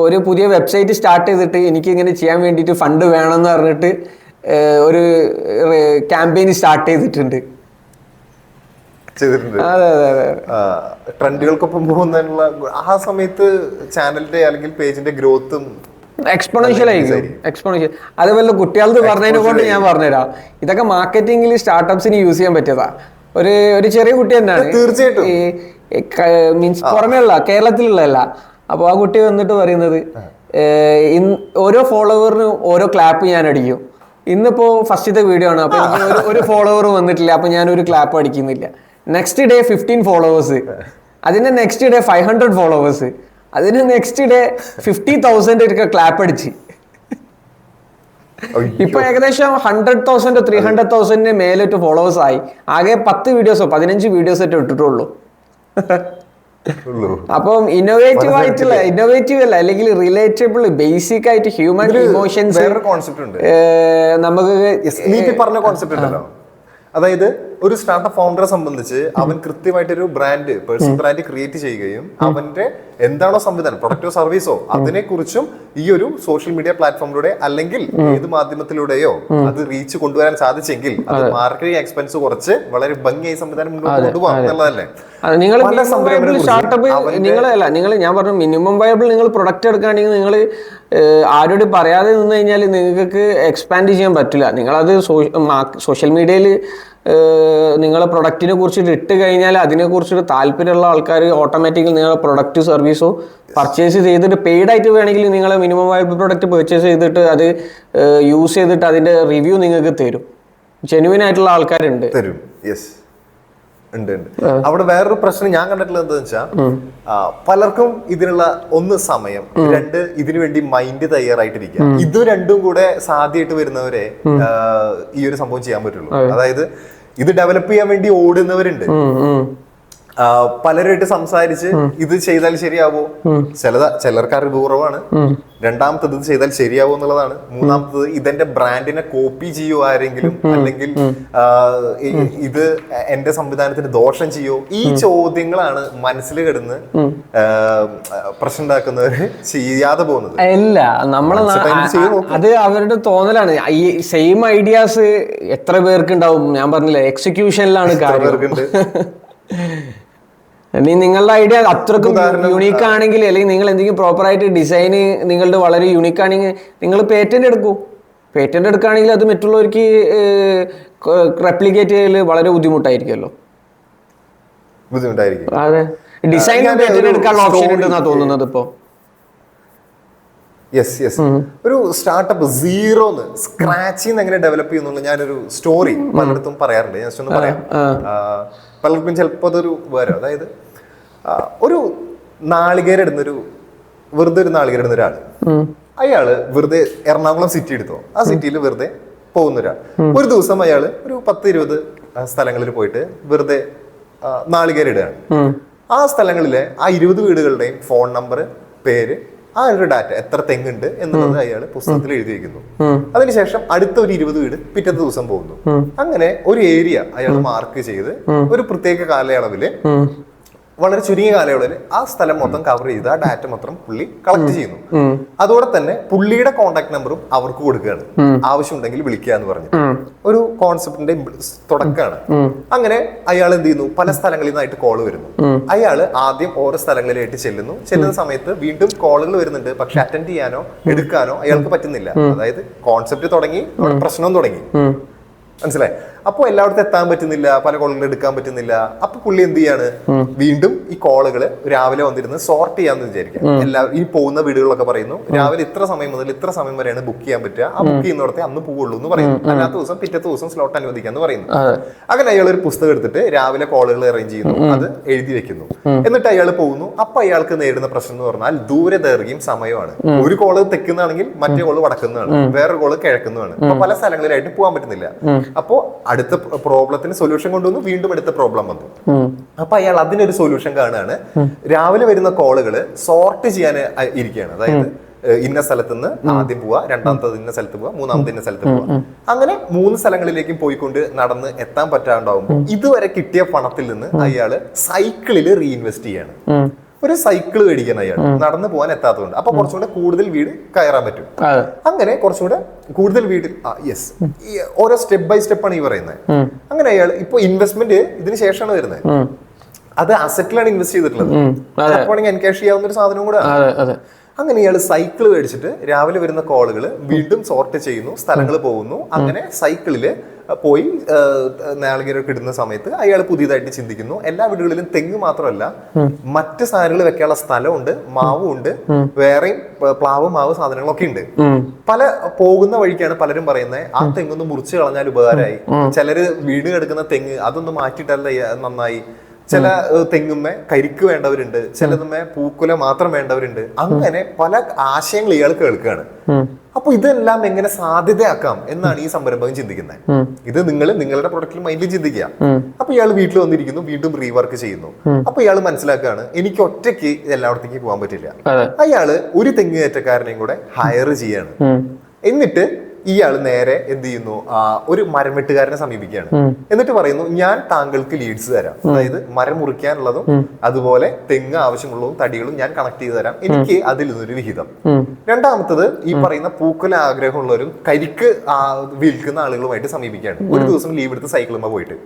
ഒരു പുതിയ വെബ്സൈറ്റ് സ്റ്റാർട്ട് ചെയ്തിട്ട് എനിക്ക് ഇങ്ങനെ ചെയ്യാൻ വേണ്ടിയിട്ട് ഫണ്ട് വേണമെന്ന് പറഞ്ഞിട്ട് ഒരു ക്യാമ്പയിൻ സ്റ്റാർട്ട് ചെയ്തിട്ടുണ്ട്. അതെ ട്രെൻഡുകൾക്കൊപ്പം പോകുന്നതിനുള്ള ആ സമയത്ത് ചാനലിന്റെ അല്ലെങ്കിൽ പേജിന്റെ ഗ്രോത്തും എക്സ്പോണൻഷ്യൽ ആയിരിക്കും. അതുപോലെ കുട്ടികൾക്ക് പറഞ്ഞതിനെ കൊണ്ട് ഞാൻ പറഞ്ഞുതരാം, ഇതൊക്കെ മാർക്കറ്റിംഗിൽ സ്റ്റാർട്ടപ്സിന് യൂസ് ചെയ്യാൻ പറ്റിയതാ. ഒരു ചെറിയ കുട്ടി തന്നെയാണ്, തീർച്ചയായിട്ടും മീൻസ് പുറമേയുള്ള കേരളത്തിലുള്ളതല്ല. അപ്പോൾ ആ കുട്ടി വന്നിട്ട് പറയുന്നത്, ഓരോ ഫോളോവറിനും ഓരോ ക്ലാപ്പ് ഞാൻ അടിക്കും. ഇന്നിപ്പോ ഫസ്റ്റത്തെ വീഡിയോ ആണ്, അപ്പൊ എനിക്ക് ഒരു ഫോളോവർ വന്നിട്ടില്ല, അപ്പൊ ഞാൻ ഒരു ക്ലാപ്പ് അടിക്കുന്നില്ല. നെക്സ്റ്റ് ഡേ 15 ഫോളോവേഴ്സ്, അതിന്റെ നെക്സ്റ്റ് ഡേ 500 ഫോളോവേഴ്സ്, അതിന് നെക്സ്റ്റ് ഡേ 50,000 ഒക്കെ ക്ലാപ്പ് അടിച്ച്. ഇപ്പൊ ഏകദേശം 100,000 300,000 മേലിട്ട് ഫോളോവേഴ്സ് ആയി. ആകെ 10 വീഡിയോസോ 15 വീഡിയോസോ ഇട്ടിട്ടുള്ളൂ. അപ്പം ഇന്നോവേറ്റീവ് അല്ല, അല്ലെങ്കിൽ റിലേറ്റബിൾ, ബേസിക് ആയിട്ട് ഹ്യൂമൻ ഇമോഷൻസ് നമുക്ക് പറഞ്ഞ കോൺസെപ്റ്റ് ഉണ്ടല്ലോ. അതായത് ഒരു സ്റ്റാർട്ടപ്പ് ഫൗണ്ടറെ സംബന്ധിച്ച് അവൻ കൃത്യമായിട്ടൊരു പേഴ്സണൽ ബ്രാൻഡ് ക്രിയേറ്റ് ചെയ്യുകയും അവന്റെ എന്താണോ സംവിധാനം, പ്രൊഡക്റ്റോ സർവീസോ, അതിനെക്കുറിച്ചും ഈ ഒരു സോഷ്യൽ മീഡിയ പ്ലാറ്റ്ഫോമിലൂടെ അല്ലെങ്കിൽ ഏത് മാധ്യമത്തിലൂടെയോ അത് റീച്ച് കൊണ്ടുവരാൻ സാധിച്ചെങ്കിൽ അത് മാർക്കറ്റിംഗ് എക്സ്പെൻസ് കുറച്ച് വളരെ ഭംഗിയായി സംവിധാനം മുന്നോട്ട് കൊണ്ടുപോകാം എന്നുള്ളതല്ലേ. ഞാൻ പറഞ്ഞു മിനിമം വയബിൾ നിങ്ങൾ പ്രൊഡക്റ്റ് എടുക്കുകയാണെങ്കിൽ നിങ്ങൾ ആരോട് പറയാതെ നിന്ന് കഴിഞ്ഞാൽ നിങ്ങൾക്ക് എക്സ്പാൻഡ് ചെയ്യാൻ പറ്റില്ല. നിങ്ങളത് സോഷ്യൽ മീഡിയയിൽ നിങ്ങളെ പ്രൊഡക്റ്റിനെ കുറിച്ചിട്ട് ഇട്ട് കഴിഞ്ഞാൽ അതിനെക്കുറിച്ചിട്ട് താല്പര്യമുള്ള ആൾക്കാർ ഓട്ടോമാറ്റിക്കലി നിങ്ങളെ പ്രൊഡക്റ്റ് സർവീസോ പർച്ചേസ് ചെയ്തിട്ട് പെയ്ഡായിട്ട് വേണമെങ്കിൽ നിങ്ങളെ മിനിമം വയബിൾ പ്രൊഡക്റ്റ് പർച്ചേസ് ചെയ്തിട്ട് അത് യൂസ് ചെയ്തിട്ട് അതിന്റെ റിവ്യൂ നിങ്ങൾക്ക് തരും. ജെന്യുവൻ ആയിട്ടുള്ള ആൾക്കാരുണ്ട്, തരും. യെസ്, ഉണ്ട്. അവിടെ വേറൊരു പ്രശ്നം ഞാൻ കണ്ടിട്ടുള്ളത് എന്താ വെച്ചാൽ, പലർക്കും ഇതിനുള്ള ഒന്ന് സമയം, 2 ഇതിനു വേണ്ടി മൈൻഡ് തയ്യാറായിട്ടിരിക്കുക. ഇത് രണ്ടും കൂടെ സാധ്യമായിട്ട് വരുന്നവരെ ഈ ഒരു സംഭവം ചെയ്യാൻ പറ്റുള്ളൂ. അതായത് ഇത് ഡെവലപ്പ് ചെയ്യാൻ വേണ്ടി ഓടുന്നവരുണ്ട്. പലരായിട്ട് സംസാരിച്ച് ഇത് ചെയ്താൽ ശരിയാവോ, ചിലർക്ക് അറിവ് കുറവാണ്. രണ്ടാമത്തത് ഇത് ചെയ്താൽ ശരിയാവോ എന്നുള്ളതാണ്. മൂന്നാമത്തത് ഇതെന്റെ ബ്രാൻഡിനെ കോപ്പി ചെയ്യോ ആരെങ്കിലും, അല്ലെങ്കിൽ ഇത് എന്റെ സംവിധാനത്തിന് ദോഷം ചെയ്യോ, ഈ ചോദ്യങ്ങളാണ് മനസ്സിൽ കിടന്ന് പ്രശ്നം ഉണ്ടാക്കുന്നവര് ചെയ്യാതെ പോകുന്നത്. ഇല്ല, അത് അവരുടെ തോന്നലാണ്. ഈ സെയിം ഐഡിയാസ് എത്ര പേർക്ക് ഉണ്ടാവും? ഞാൻ പറഞ്ഞില്ലേ, എക്സിക്യൂഷനിലാണ് കാര്യം. നിങ്ങളുടെ ഐഡിയ അത്രക്കും യുണീക്ക് ആണെങ്കിൽ, അല്ലെങ്കിൽ നിങ്ങൾ എന്തെങ്കിലും പ്രോപ്പർ ആയിട്ട് ഡിസൈന് നിങ്ങളുടെ വളരെ യുണീക്ക് ആണെങ്കിൽ നിങ്ങൾ പേറ്റന്റ് എടുക്കൂ. പേറ്റന്റ് എടുക്കുകയാണെങ്കിൽ അത് മറ്റുള്ളവർക്ക് റെപ്ലിക്കേറ്റ് ചെയ്യൽ വളരെ ബുദ്ധിമുട്ടായിരിക്കുമല്ലോ. അതെ, ഡിസൈൻ പേറ്റന്റ് എടുക്കാനുള്ള ഓപ്ഷൻ ഉണ്ടെന്നാ തോന്നുന്നത് ഇപ്പോ. ഒരു സ്റ്റാർട്ടപ്പ് സീറോന്ന് സ്ക്രാച്ചിൽ എങ്ങനെ ഡെവലപ്പ് ചെയ്യുന്നുള്ള ഞാനൊരു സ്റ്റോറി പലയിടത്തും പറയാറുണ്ട്. ഞാൻ ജസ്റ്റ് ഒന്ന് പറയാം. പലർക്കും ചിലപ്പോൾ അതൊരു വേറെ, അതായത് ഒരു നാളികേരം ഇടുന്നൊരു വെറുതെ ഒരാള്, അയാള് വെറുതെ എറണാകുളം സിറ്റി എടുത്തോ, ആ സിറ്റിയിൽ വെറുതെ പോകുന്ന ഒരാൾ. ഒരു ദിവസം അയാള് ഒരു 10-20 സ്ഥലങ്ങളിൽ പോയിട്ട് വെറുതെ നാളികേരം ഇടുകയാണ്. ആ സ്ഥലങ്ങളിലെ ആ 20 വീടുകളുടെയും ഫോൺ നമ്പർ, പേര്, ആ ഒരു ഡാറ്റ, എത്ര തെങ്ങുണ്ട് എന്നുള്ളത് അയാൾ പുസ്തകത്തിൽ എഴുതി വയ്ക്കുന്നു. അതിനുശേഷം അടുത്ത ഒരു 20 വീട് പിറ്റത്തെ ദിവസം പോകുന്നു. അങ്ങനെ ഒരു ഏരിയ അയാൾ മാർക്ക് ചെയ്ത് ഒരു പ്രത്യേക കാലയളവില് വളരെ ചുരുങ്ങിയ കാലയളവിൽ ആ സ്ഥലം മൊത്തം കവർ ചെയ്ത് ആ ഡാറ്റ മൊത്തം പുള്ളി കളക്ട് ചെയ്യുന്നു. അതോടെ തന്നെ പുള്ളിയുടെ കോൺടാക്ട് നമ്പറും അവർക്ക് കൊടുക്കുകയാണ്, ആവശ്യമുണ്ടെങ്കിൽ വിളിക്കുക എന്ന് പറഞ്ഞു. ഒരു കോൺസെപ്റ്റിന്റെ തുടക്കമാണ്. അങ്ങനെ അയാൾ എന്ത് ചെയ്യുന്നു, പല സ്ഥലങ്ങളിൽ നിന്നായിട്ട് കോള് വരുന്നു. അയാൾ ആദ്യം ഓരോ സ്ഥലങ്ങളിലായിട്ട് ചെല്ലുന്ന സമയത്ത് വീണ്ടും കോളുകൾ വരുന്നുണ്ട്, പക്ഷെ അറ്റൻഡ് ചെയ്യാനോ എടുക്കാനോ അയാൾക്ക് പറ്റുന്നില്ല. അതായത് കോൺസെപ്റ്റ് തുടങ്ങി, പ്രശ്നവും തുടങ്ങി. മനസ്സിലായി? അപ്പൊ എല്ലായിടത്തും എത്താൻ പറ്റുന്നില്ല, പല കോളുകൾ എടുക്കാൻ പറ്റുന്നില്ല. അപ്പൊ പുള്ളി എന്ത് ചെയ്യാണ്, വീണ്ടും ഈ കോളുകൾ രാവിലെ വന്നിരുന്ന് സോർട്ട് ചെയ്യാന്ന് വിചാരിക്കാം. എല്ലാവരും ഈ പോകുന്ന വീടുകളൊക്കെ പറയുന്നു രാവിലെ ഇത്ര സമയം മുതൽ ഇത്ര സമയം വരെയാണ് ബുക്ക് ചെയ്യാൻ പറ്റുക, ആ ബുക്ക് ചെയ്യുന്നിടത്തെ അന്ന് പോവുള്ളൂ എന്ന് പറയുന്നു. അല്ലാത്ത ദിവസം പിറ്റത്തെ ദിവസം സ്ലോട്ട് അനുവദിക്കാന്ന് പറയുന്നു. അങ്ങനെ അയാൾ ഒരു പുസ്തകം എടുത്തിട്ട് രാവിലെ കോളുകൾ അറേഞ്ച് ചെയ്യുന്നു, അത് എഴുതി വെക്കുന്നു. എന്നിട്ട് അയാൾ പോകുന്നു. അപ്പൊ അയാൾക്ക് നേരിടുന്ന പ്രശ്നം എന്ന് പറഞ്ഞാൽ ദൂരദൈർഘ്യം സമയമാണ്. ഒരു കോള് തെക്കുന്നതാണെങ്കിൽ മറ്റേ കോള് വടക്കുന്നതാണ്, വേറൊരു കോള് കിഴക്കുന്നതാണ്. അപ്പൊ പല സ്ഥലങ്ങളിലായിട്ട് പോകാൻ പറ്റുന്നില്ല. അപ്പോ അടുത്ത പ്രോബ്ലത്തിന് സൊല്യൂഷൻ കൊണ്ടുവന്നു, വീണ്ടും അടുത്ത പ്രോബ്ലം വന്നു. അപ്പൊ അയാൾ അതിനൊരു സൊല്യൂഷൻ കാണുകയാണ്. രാവിലെ വരുന്ന കോളുകൾ സോർട്ട് ചെയ്യാൻ ഇരിക്കുകയാണ്. അതായത് ഇന്ന സ്ഥലത്ത് നിന്ന് ആദ്യം പോവാ, രണ്ടാമത്തത് ഇന്ന സ്ഥലത്ത് പോവാ, മൂന്നാമത് ഇന്ന സ്ഥലത്ത് പോവാ. അങ്ങനെ 3 സ്ഥലങ്ങളിലേക്കും പോയിക്കൊണ്ട് നടന്ന് എത്താൻ പറ്റാണ്ടാവുമ്പോൾ ഇതുവരെ കിട്ടിയ പണത്തിൽ നിന്ന് അയാള് സൈക്കിളിൽ റീഇൻവെസ്റ്റ് ചെയ്യാണ്. ഒരു സൈക്കിൾ മേടിക്കാൻ അയാൾ നടന്നു പോകാൻ എത്താത്തതുകൊണ്ട്. അപ്പൊ കുറച്ചുകൂടെ കൂടുതൽ വീട് കയറാൻ പറ്റും. അങ്ങനെ കുറച്ചുകൂടെ കൂടുതൽ വീട് ഓരോ സ്റ്റെപ്പ് ബൈ സ്റ്റെപ്പ് ആണ് ഈ പറയുന്നത്. അങ്ങനെ അയാൾ ഇപ്പൊ ഇൻവെസ്റ്റ്മെന്റ് ഇതിന് ശേഷമാണ് വരുന്നത്. അത് അസറ്റിലാണ് ഇൻവെസ്റ്റ് ചെയ്തിട്ടുള്ളത്. അപ്പോഴാണെങ്കിൽ എൻകാഷ് ചെയ്യാവുന്ന ഒരു സാധനവും കൂടെ. അങ്ങനെ ഇയാൾ സൈക്കിൾ മേടിച്ചിട്ട് രാവിലെ വരുന്ന കോളുകൾ വീണ്ടും സോർട്ട് ചെയ്യുന്നു, സ്ഥലങ്ങൾ പോകുന്നു. അങ്ങനെ സൈക്കിളില് പോയി നാളികേരമൊക്കെ ഇടുന്ന സമയത്ത് അയാൾ പുതിയതായിട്ട് ചിന്തിക്കുന്നു, എല്ലാ വീടുകളിലും തെങ്ങ് മാത്രമല്ല മറ്റ് സാധനങ്ങൾ വെക്കാനുള്ള സ്ഥലമുണ്ട്, മാവും ഉണ്ട്, വേറെയും പ്ലാവ് മാവ് സാധനങ്ങളൊക്കെ ഉണ്ട്. പല പോകുന്ന വഴിക്കാണ് പലരും പറയുന്നത് ആ തെങ്ങൊന്ന് മുറിച്ച് കളഞ്ഞാൽ ഉപകാരമായി, ചിലര് വീട് കിടക്കുന്ന തെങ്ങ് അതൊന്ന് മാറ്റിയിട്ടല്ല നന്നായി, ചില തെങ്ങുമ്മ കരിക്ക് വേണ്ടവരുണ്ട്, ചിലതുമ്മ പൂക്കുല മാത്രം വേണ്ടവരുണ്ട്. അങ്ങനെ പല ആശയങ്ങൾ ഇയാൾ കേൾക്കുകയാണ്. അപ്പൊ ഇതെല്ലാം എങ്ങനെ സാധ്യതയാക്കാം എന്നാണ് ഈ സംരംഭകൻ ചിന്തിക്കുന്നത്. ഇത് നിങ്ങൾ നിങ്ങളുടെ പ്രൊഡക്റ്റിൽ മൈൻഡിൽ ചിന്തിക്കുക. അപ്പൊ ഇയാൾ വീട്ടിൽ വന്നിരിക്കുന്നു, വീണ്ടും റീവർക്ക് ചെയ്യുന്നു. അപ്പൊ ഇയാൾ മനസ്സിലാക്കുകയാണ് എനിക്ക് ഒറ്റയ്ക്ക് എല്ലായിടത്തേക്ക് പോകാൻ പറ്റില്ല. അയാള് ഒരു തെങ്ങ് കയറ്റക്കാരനെയും കൂടെ ഹയർ ചെയ്യാണ്. എന്നിട്ട് ഇയാൾ നേരെ എന്ത് ചെയ്യുന്നു, ഒരു മരം വെട്ടുകാരനെ സമീപിക്കുകയാണ്. എന്നിട്ട് പറയുന്നു ഞാൻ താങ്കൾക്ക് ലീഡ്സ് തരാം, അതായത് മരം മുറിക്കാനുള്ളതും അതുപോലെ തെങ്ങ് ആവശ്യമുള്ളതും തടികളും ഞാൻ കണക്ട് ചെയ്ത് തരാം, എനിക്ക് അതിൽ നിന്നൊരു വിഹിതം. രണ്ടാമത്തത് ഈ പറയുന്ന പൂക്കുല ആഗ്രഹമുള്ളവരും കരിക്ക് വിൽക്കുന്ന ആളുകളുമായിട്ട് സമീപിക്കുകയാണ്. ഒരു ദിവസം ലീവ് എടുത്ത് സൈക്കിളുമ്മ പോയിട്ട്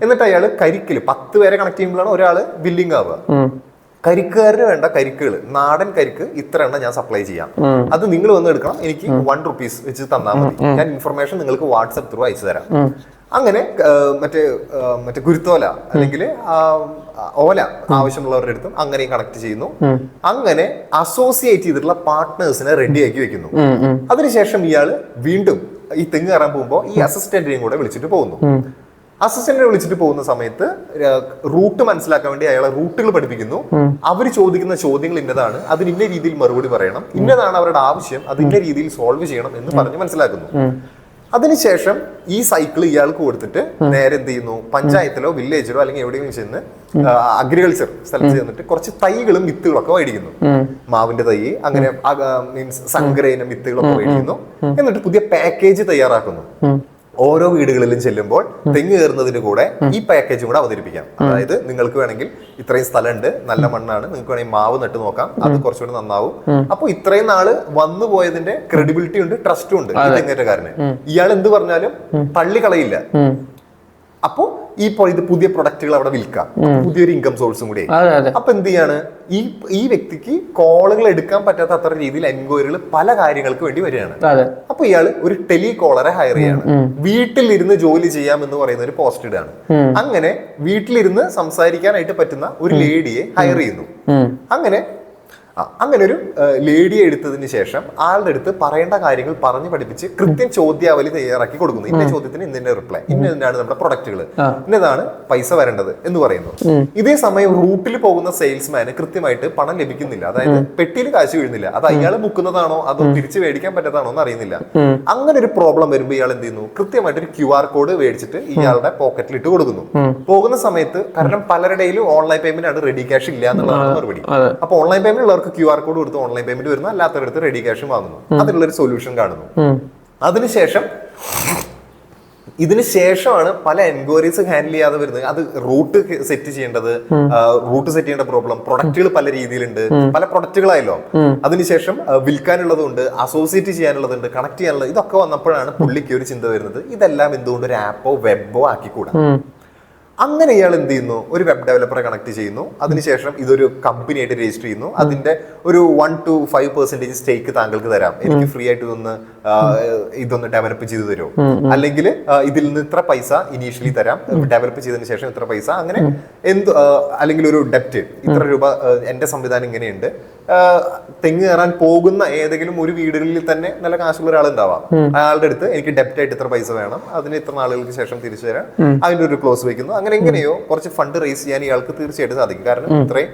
എന്നിട്ട് അയാൾ കരിക്കില് 10 പേരെ കണക്ട് ചെയ്യുമ്പോഴാണ് ഒരാള് ബില്ലിംഗ് ആവുക. കരിക്കുകാരന് വേണ്ട കരിക്കുകൾ, നാടൻ കരിക്ക് ഇത്ര എണ്ണം ഞാൻ സപ്ലൈ ചെയ്യാം, അത് നിങ്ങൾ വന്ന് എടുക്കണം, എനിക്ക് 1 rupees വെച്ച് തന്നാൽ മതി, ഞാൻ ഇൻഫർമേഷൻ നിങ്ങൾക്ക് വാട്സ്ആപ്പ് ത്രൂ അയച്ചു തരാം. അങ്ങനെ മറ്റേ കുരുത്തോല അല്ലെങ്കിൽ ഓല ആവശ്യമുള്ളവരുടെ അടുത്തും അങ്ങനെയും കണക്ട് ചെയ്യുന്നു. അങ്ങനെ അസോസിയേറ്റ് ചെയ്തിട്ടുള്ള പാർട്ട്നേഴ്സിനെ റെഡിയാക്കി വെക്കുന്നു. അതിനുശേഷം ഇയാള് വീണ്ടും ഈ തെങ്ങ് കയറാൻ പോകുമ്പോൾ ഈ അസിസ്റ്റന്റിനെയും കൂടെ വിളിച്ചിട്ട് പോകുന്നു. അസിസ്റ്റന്റിനെ വിളിച്ചിട്ട് പോകുന്ന സമയത്ത് റൂട്ട് മനസ്സിലാക്കാൻ വേണ്ടി അയാളെ റൂട്ടുകൾ പഠിപ്പിക്കുന്നു. അവർ ചോദിക്കുന്ന ചോദ്യങ്ങൾ ഇന്നതാണ്, അതിന് ഇന്ന രീതിയിൽ മറുപടി പറയണം, ഇന്നതാണ് അവരുടെ ആവശ്യം, അത് ഇന്ന രീതിയിൽ സോൾവ് ചെയ്യണം എന്ന് പറഞ്ഞ് മനസ്സിലാക്കുന്നു. അതിനുശേഷം ഈ സൈക്കിൾ ഇയാൾക്ക് കൊടുത്തിട്ട് നേരെ എന്ത് ചെയ്യുന്നു, പഞ്ചായത്തിലോ വില്ലേജിലോ അല്ലെങ്കിൽ എവിടെയെങ്കിലും ചെന്ന് അഗ്രികൾച്ചർ സ്ഥലത്ത് ചെന്നിട്ട് കുറച്ച് തൈകളും വിത്തുകളൊക്കെ മേടിക്കുന്നു. മാവിന്റെ തൈ, അങ്ങനെ മീൻസ് സങ്കരയിനം വിത്തുകളൊക്കെ മേടിക്കുന്നു. എന്നിട്ട് പുതിയ പാക്കേജ് തയ്യാറാക്കുന്നു. ഓരോ വീടുകളിലും ചെല്ലുമ്പോൾ തെങ്ങ് കയറുന്നതിന് കൂടെ ഈ പാക്കേജും കൂടെ അവതരിപ്പിക്കാം. അതായത് നിങ്ങൾക്ക് വേണമെങ്കിൽ ഇത്രയും സ്ഥലമുണ്ട്, നല്ല മണ്ണാണ്, നിങ്ങൾക്ക് വേണമെങ്കിൽ മാവ് നട്ട് നോക്കാം, അത് കുറച്ചുകൂടി നന്നാവും. അപ്പൊ ഇത്രയും നാള് വന്നു പോയതിന്റെ ക്രെഡിബിലിറ്റി ഉണ്ട്, ട്രസ്റ്റും ഉണ്ട് ഈ തെങ്ങേറ്റക്കാരന്. ഇയാൾ എന്ത് പറഞ്ഞാലും തള്ളിക്കളയില്ല. അപ്പോ ഇത് പുതിയ പ്രൊഡക്റ്റുകൾ അവിടെ വിൽക്കാം, പുതിയൊരു ഇൻകം സോഴ്സും കൂടി. അപ്പൊ എന്ത് ചെയ്യാണ്, ഈ വ്യക്തിക്ക് കോളുകൾ എടുക്കാൻ പറ്റാത്ത അത്ര രീതിയിൽ എൻക്വയറികൾ പല കാര്യങ്ങൾക്ക് വേണ്ടി വരികയാണ്. അപ്പൊ ഇയാള് ഒരു ടെലികോളറെ ഹയർ ചെയ്യാണ്. വീട്ടിലിരുന്ന് ജോലി ചെയ്യാം എന്ന് പറയുന്ന ഒരു പോസ്റ്റ് ഇടാണ്. അങ്ങനെ വീട്ടിലിരുന്ന് സംസാരിക്കാനായിട്ട് പറ്റുന്ന ഒരു ലേഡിയെ ഹയർ ചെയ്യുന്നു. അങ്ങനെ ഒരു ലേഡിയെ എടുത്തതിന് ശേഷം ആളുടെ അടുത്ത് പറയേണ്ട കാര്യങ്ങൾ പറഞ്ഞു പഠിപ്പിച്ച് കൃത്യം ചോദ്യാവലി തയ്യാറാക്കി കൊടുക്കുന്നു. ഇന്ന ചോദ്യത്തിന് ഇന്നെ റിപ്ലൈ, ഇന്നതാണ് നമ്മുടെ പ്രൊഡക്റ്റുകൾ, ഇന്നതാണ് പൈസ വരേണ്ടത് എന്ന് പറയുന്നു. ഇതേ സമയം റൂട്ടിൽ പോകുന്ന സെയിൽസ്മാന് കൃത്യമായിട്ട് പണം ലഭിക്കുന്നില്ല. അതായത് പെട്ടിയിൽ കാശ് വീഴുന്നില്ല. അത് അയാൾ മുക്കുന്നതാണോ അതോ തിരിച്ച് മേടിക്കാൻ പറ്റാതാണോ എന്ന് അറിയുന്നില്ല. അങ്ങനെ ഒരു പ്രോബ്ലം വരുമ്പോൾ ഇയാൾ എന്ത് ചെയ്യുന്നു, കൃത്യമായിട്ട് ഒരു QR കോഡ് മേടിച്ചിട്ട് ഇയാളുടെ പോക്കറ്റിൽ ഇട്ട് കൊടുക്കുന്നു. പോകുന്ന സമയത്ത്, കാരണം പലരുടെയും ഓൺലൈൻ പേയ്മെന്റ് ആണ്, റെഡി ക്യാഷ് ഇല്ല എന്നുള്ളതാണ് മറുപടി. അപ്പൊ ഓൺലൈൻ പേയ്മെന്റ് ഉള്ളവർക്ക് QR കോഡ് കൊടുത്ത് ഓൺലൈൻ പേയ്മെന്റ് വരുന്നു, അല്ലാത്തവരടുത്ത് റെഡി ക്യാഷും വാങ്ങുന്നു. അതിനുള്ളൊരു സൊല്യൂഷൻ കാണുന്നു. അതിനുശേഷം ഇതിന് ശേഷമാണ് പല എൻക്വയറീസ് ഹാൻഡിൽ ചെയ്യാതെ വരുന്നത്. അത് റൂട്ട് സെറ്റ് ചെയ്യേണ്ടത്, റൂട്ട് സെറ്റ് ചെയ്യേണ്ട പ്രോബ്ലം, പ്രൊഡക്റ്റുകൾ പല രീതിയിലുണ്ട്, പല പ്രൊഡക്റ്റുകളായല്ലോ. അതിനുശേഷം വിൽക്കാനുള്ളതുണ്ട്, അസോസിയേറ്റ് ചെയ്യാനുള്ളതുണ്ട്, കണക്ട് ചെയ്യാനുള്ളത്, ഇതൊക്കെ വന്നപ്പോഴാണ് പുള്ളിക്ക് ഒരു ചിന്ത വരുന്നത്, ഇതെല്ലാം എന്തുകൊണ്ട് ഒരു ആപ്പോ വെബോ ആക്കിക്കൂടാ. അങ്ങനെ ഇയാൾ എന്ത് ചെയ്യുന്നു, ഒരു വെബ് ഡെവലപ്പറെ കണക്ട് ചെയ്യുന്നു. അതിനുശേഷം ഇതൊരു കമ്പനി ആയിട്ട് രജിസ്റ്റർ ചെയ്യുന്നു. അതിന്റെ ഒരു 1 to 5% സ്റ്റേക്ക് താങ്കൾക്ക് തരാം, എനിക്ക് ഫ്രീ ആയിട്ട് ഇതൊന്ന് ഡെവലപ്പ് ചെയ്ത് തരുമോ, അല്ലെങ്കിൽ ഇതിൽ നിന്ന് ഇത്ര പൈസ ഇനീഷ്യലി തരാം, ഡെവലപ്പ് ചെയ്തതിന് ശേഷം ഇത്ര പൈസ, അങ്ങനെ അല്ലെങ്കിൽ ഒരു ഡെപ്റ്റ് ഇത്ര രൂപ, എന്റെ സംവിധാനം ഇങ്ങനെയുണ്ട്. തെങ്ങ് കയറാൻ പോകുന്ന ഏതെങ്കിലും ഒരു വീടുകളിൽ തന്നെ നല്ല കാശുള്ള ഒരാളുണ്ടാവാം, അയാളുടെ അടുത്ത് എനിക്ക് ഡെപ്റ്റ് ആയിട്ട് ഇത്ര പൈസ വേണം, അതിന് ഇത്ര നാളുകൾക്ക് ശേഷം തിരിച്ചു തരാം, അതിന്റെ ഒരു ക്ലോസ് വയ്ക്കുന്നു. അങ്ങനെ എങ്ങനെയോ കുറച്ച് ഫണ്ട് റേസ് ചെയ്യാൻ ഇയാൾക്ക് തീർച്ചയായിട്ടും സാധിക്കും. കാരണം ഇത്രയും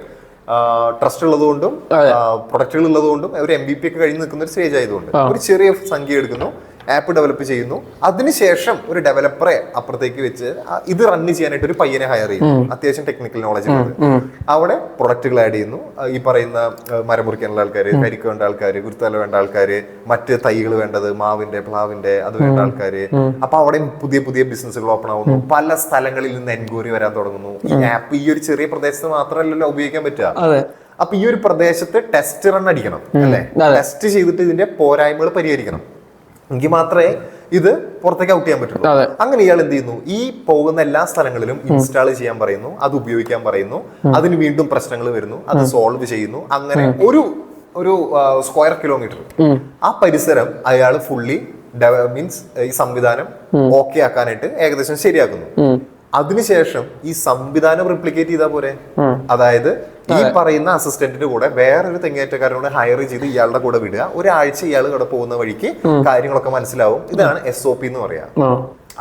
ട്രസ്റ്റ് ഉള്ളതുകൊണ്ടും പ്രൊഡക്റ്റുകൾ ഉള്ളതുകൊണ്ടും ഒരു MVP ഒക്കെ കഴിഞ്ഞ് നിൽക്കുന്ന ഒരു സ്റ്റേജ് ആയതുകൊണ്ട് ഒരു ചെറിയ സംഖ്യ എടുക്കുന്നു, ആപ്പ് ഡെവലപ്പ് ചെയ്യുന്നു. അതിനുശേഷം ഒരു ഡെവലപ്പറെ അപ്പുറത്തേക്ക് വെച്ച് ഇത് റണ്ണ് ചെയ്യാനായിട്ട് ഒരു പയ്യനെ ഹയർ ചെയ്യുന്നു, അത്യാവശ്യം ടെക്നിക്കൽ നോളജ് ഉള്ളത്. അവിടെ പ്രൊഡക്റ്റുകൾ ആഡ് ചെയ്യുന്നു. ഈ പറയുന്ന മരം മുറിക്കാനുള്ള ആൾക്കാര്, കരിക്ക് വേണ്ട ആൾക്കാര്, കുരുത്തല വേണ്ട ആൾക്കാര്, മറ്റ് തൈകൾ വേണ്ടത്, മാവിന്റെ പ്ലാവിന്റെ അത് വേണ്ട ആൾക്കാര്. അപ്പൊ അവിടെ പുതിയ പുതിയ ബിസിനസ്സുകൾ ഓപ്പൺ ആവുന്നു. പല സ്ഥലങ്ങളിൽ നിന്ന് എൻക്വയറി വരാൻ തുടങ്ങുന്നു. ഈ ആപ്പ് ഈ ഒരു ചെറിയ പ്രദേശത്ത് മാത്രമല്ലല്ലോ ഉപയോഗിക്കാൻ പറ്റുക. അപ്പൊ ഈ ഒരു പ്രദേശത്ത് ടെസ്റ്റ് റൺ അടിക്കണം അല്ലെ, ടെസ്റ്റ് ചെയ്തിട്ട് ഇതിന്റെ പോരായ്മകൾ പരിഹരിക്കണം, എങ്കിൽ മാത്രമേ ഇത് പുറത്തേക്ക് ഔട്ട് ചെയ്യാൻ പറ്റുള്ളൂ. അങ്ങനെ ഇയാൾ എന്ത് ചെയ്യുന്നു, ഈ പോകുന്ന എല്ലാ സ്ഥലങ്ങളിലും ഇൻസ്റ്റാൾ ചെയ്യാൻ പറയുന്നു, അത് ഉപയോഗിക്കാൻ പറയുന്നു, അതിന് വീണ്ടും പ്രശ്നങ്ങൾ വരുന്നു, അത് സോൾവ് ചെയ്യുന്നു. അങ്ങനെ ഒരു സ്ക്വയർ കിലോമീറ്റർ ആ പരിസരം അയാൾ ഫുള്ളി മീൻസ് ഈ സംവിധാനം ഓക്കെ ആക്കാനായിട്ട് ഏകദേശം ശരിയാക്കുന്നു. അതിനുശേഷം ഈ സംവിധാനം റിപ്ലിക്കേറ്റ് ചെയ്താൽ പോരെ. അതായത് ഈ പറയുന്ന അസിസ്റ്റന്റിന്റെ കൂടെ വേറൊരു തെങ്ങേറ്റക്കാരനോട് ഹയർ ചെയ്ത് ഇയാളുടെ കൂടെ വിടുക. ഒരാഴ്ച ഇയാൾ ഇവിടെ പോകുന്ന വഴിക്ക് കാര്യങ്ങളൊക്കെ മനസ്സിലാവും. ഇതാണ് SOP എന്ന് പറയാ.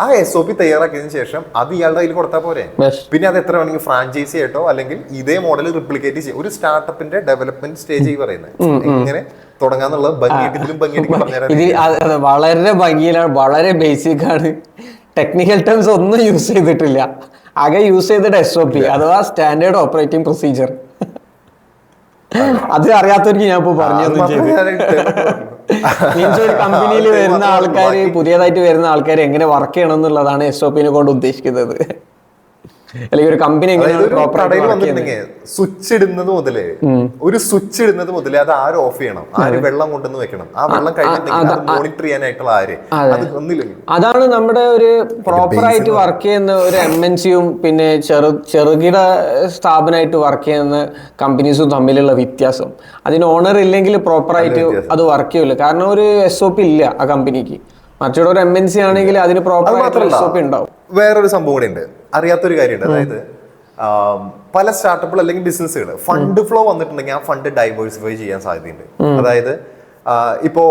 ആ SOP തയ്യാറാക്കിയതിനു ശേഷം അത് ഇയാളുടെ കയ്യിൽ കൊടുത്താൽ പോരെ. പിന്നെ അത് എത്ര വേണമെങ്കിൽ ഫ്രാഞ്ചൈസി ആയിട്ടോ അല്ലെങ്കിൽ ഇതേ മോഡൽ റിപ്ലിക്കേറ്റ് ചെയ്യും. ഒരു സ്റ്റാർട്ടപ്പിന്റെ ഡെവലപ്മെന്റ് സ്റ്റേജ് പറയുന്നത് എങ്ങനെ തുടങ്ങാന്നുള്ളത് ഭംഗിയായിട്ട് പറഞ്ഞുതരാം. വളരെ ഭംഗിയിലാണ്, വളരെ ബേസിക് ആണ്. ടെക്നിക്കൽ ടേംസ് ഒന്നും യൂസ് ചെയ്തിട്ടില്ല. ആകെ യൂസ് ചെയ്തിട്ട് SOP അഥവാ സ്റ്റാൻഡേർഡ് ഓപ്പറേറ്റിംഗ് പ്രൊസീജിയർ. അത് അറിയാത്തവർക്ക് ഞാൻ ഇപ്പൊ പറഞ്ഞു മീൻസ് ഒരു കമ്പനിയിൽ വരുന്ന ആൾക്കാര്, പുതിയതായിട്ട് വരുന്ന ആൾക്കാർ എങ്ങനെ വർക്ക് ചെയ്യണം എന്നുള്ളതാണ് SOPനെ കൊണ്ട് ഉദ്ദേശിക്കുന്നത്. അല്ലെങ്കിൽ ഒരു കമ്പനി സ്വിച്ച് ഇടുന്നത് മുതലേ അത് ആര് ഓഫ് ചെയ്യണം, ആര് വെള്ളം കൊണ്ടുവന്ന് വെക്കണം, ആ വെള്ളം കഴിഞ്ഞിട്ടുണ്ടെങ്കിൽ മോണിറ്റർ ചെയ്യാനായിട്ടുള്ള ആര്, അതാണ് നമ്മുടെ ഒരു പ്രോപ്പർ ആയിട്ട് വർക്ക് ചെയ്യുന്ന ഒരു MNCയും പിന്നെ ചെറുകിട സ്ഥാപനമായിട്ട് വർക്ക് ചെയ്യുന്ന കമ്പനീസും തമ്മിലുള്ള വ്യത്യാസം. അതിന് ഓണർ ഇല്ലെങ്കിൽ പ്രോപ്പർ ആയിട്ട് അത് വർക്ക് ചെയ്യില്ല. കാരണം ഒരു SOP ഇല്ല ആ കമ്പനിക്ക്. മറ്റൊരു ഒരു MNC ആണെങ്കിൽ അതിന് പ്രോപ്പർ ആയിട്ടുള്ള SOP ഉണ്ടാവും. വേറൊരു സംഭവം കൂടെ ഉണ്ട്, അറിയാത്തൊരു കാര്യമുണ്ട്. അതായത് പല സ്റ്റാർട്ടപ്പുകൾ അല്ലെങ്കിൽ ബിസിനസ്സുകൾ ഫണ്ട് ഫ്ലോ വന്നിട്ടുണ്ടെങ്കിൽ ആ ഫണ്ട് ഡൈവേഴ്സിഫൈ ചെയ്യാൻ സാധ്യതയുണ്ട്. അതായത് ഇപ്പോ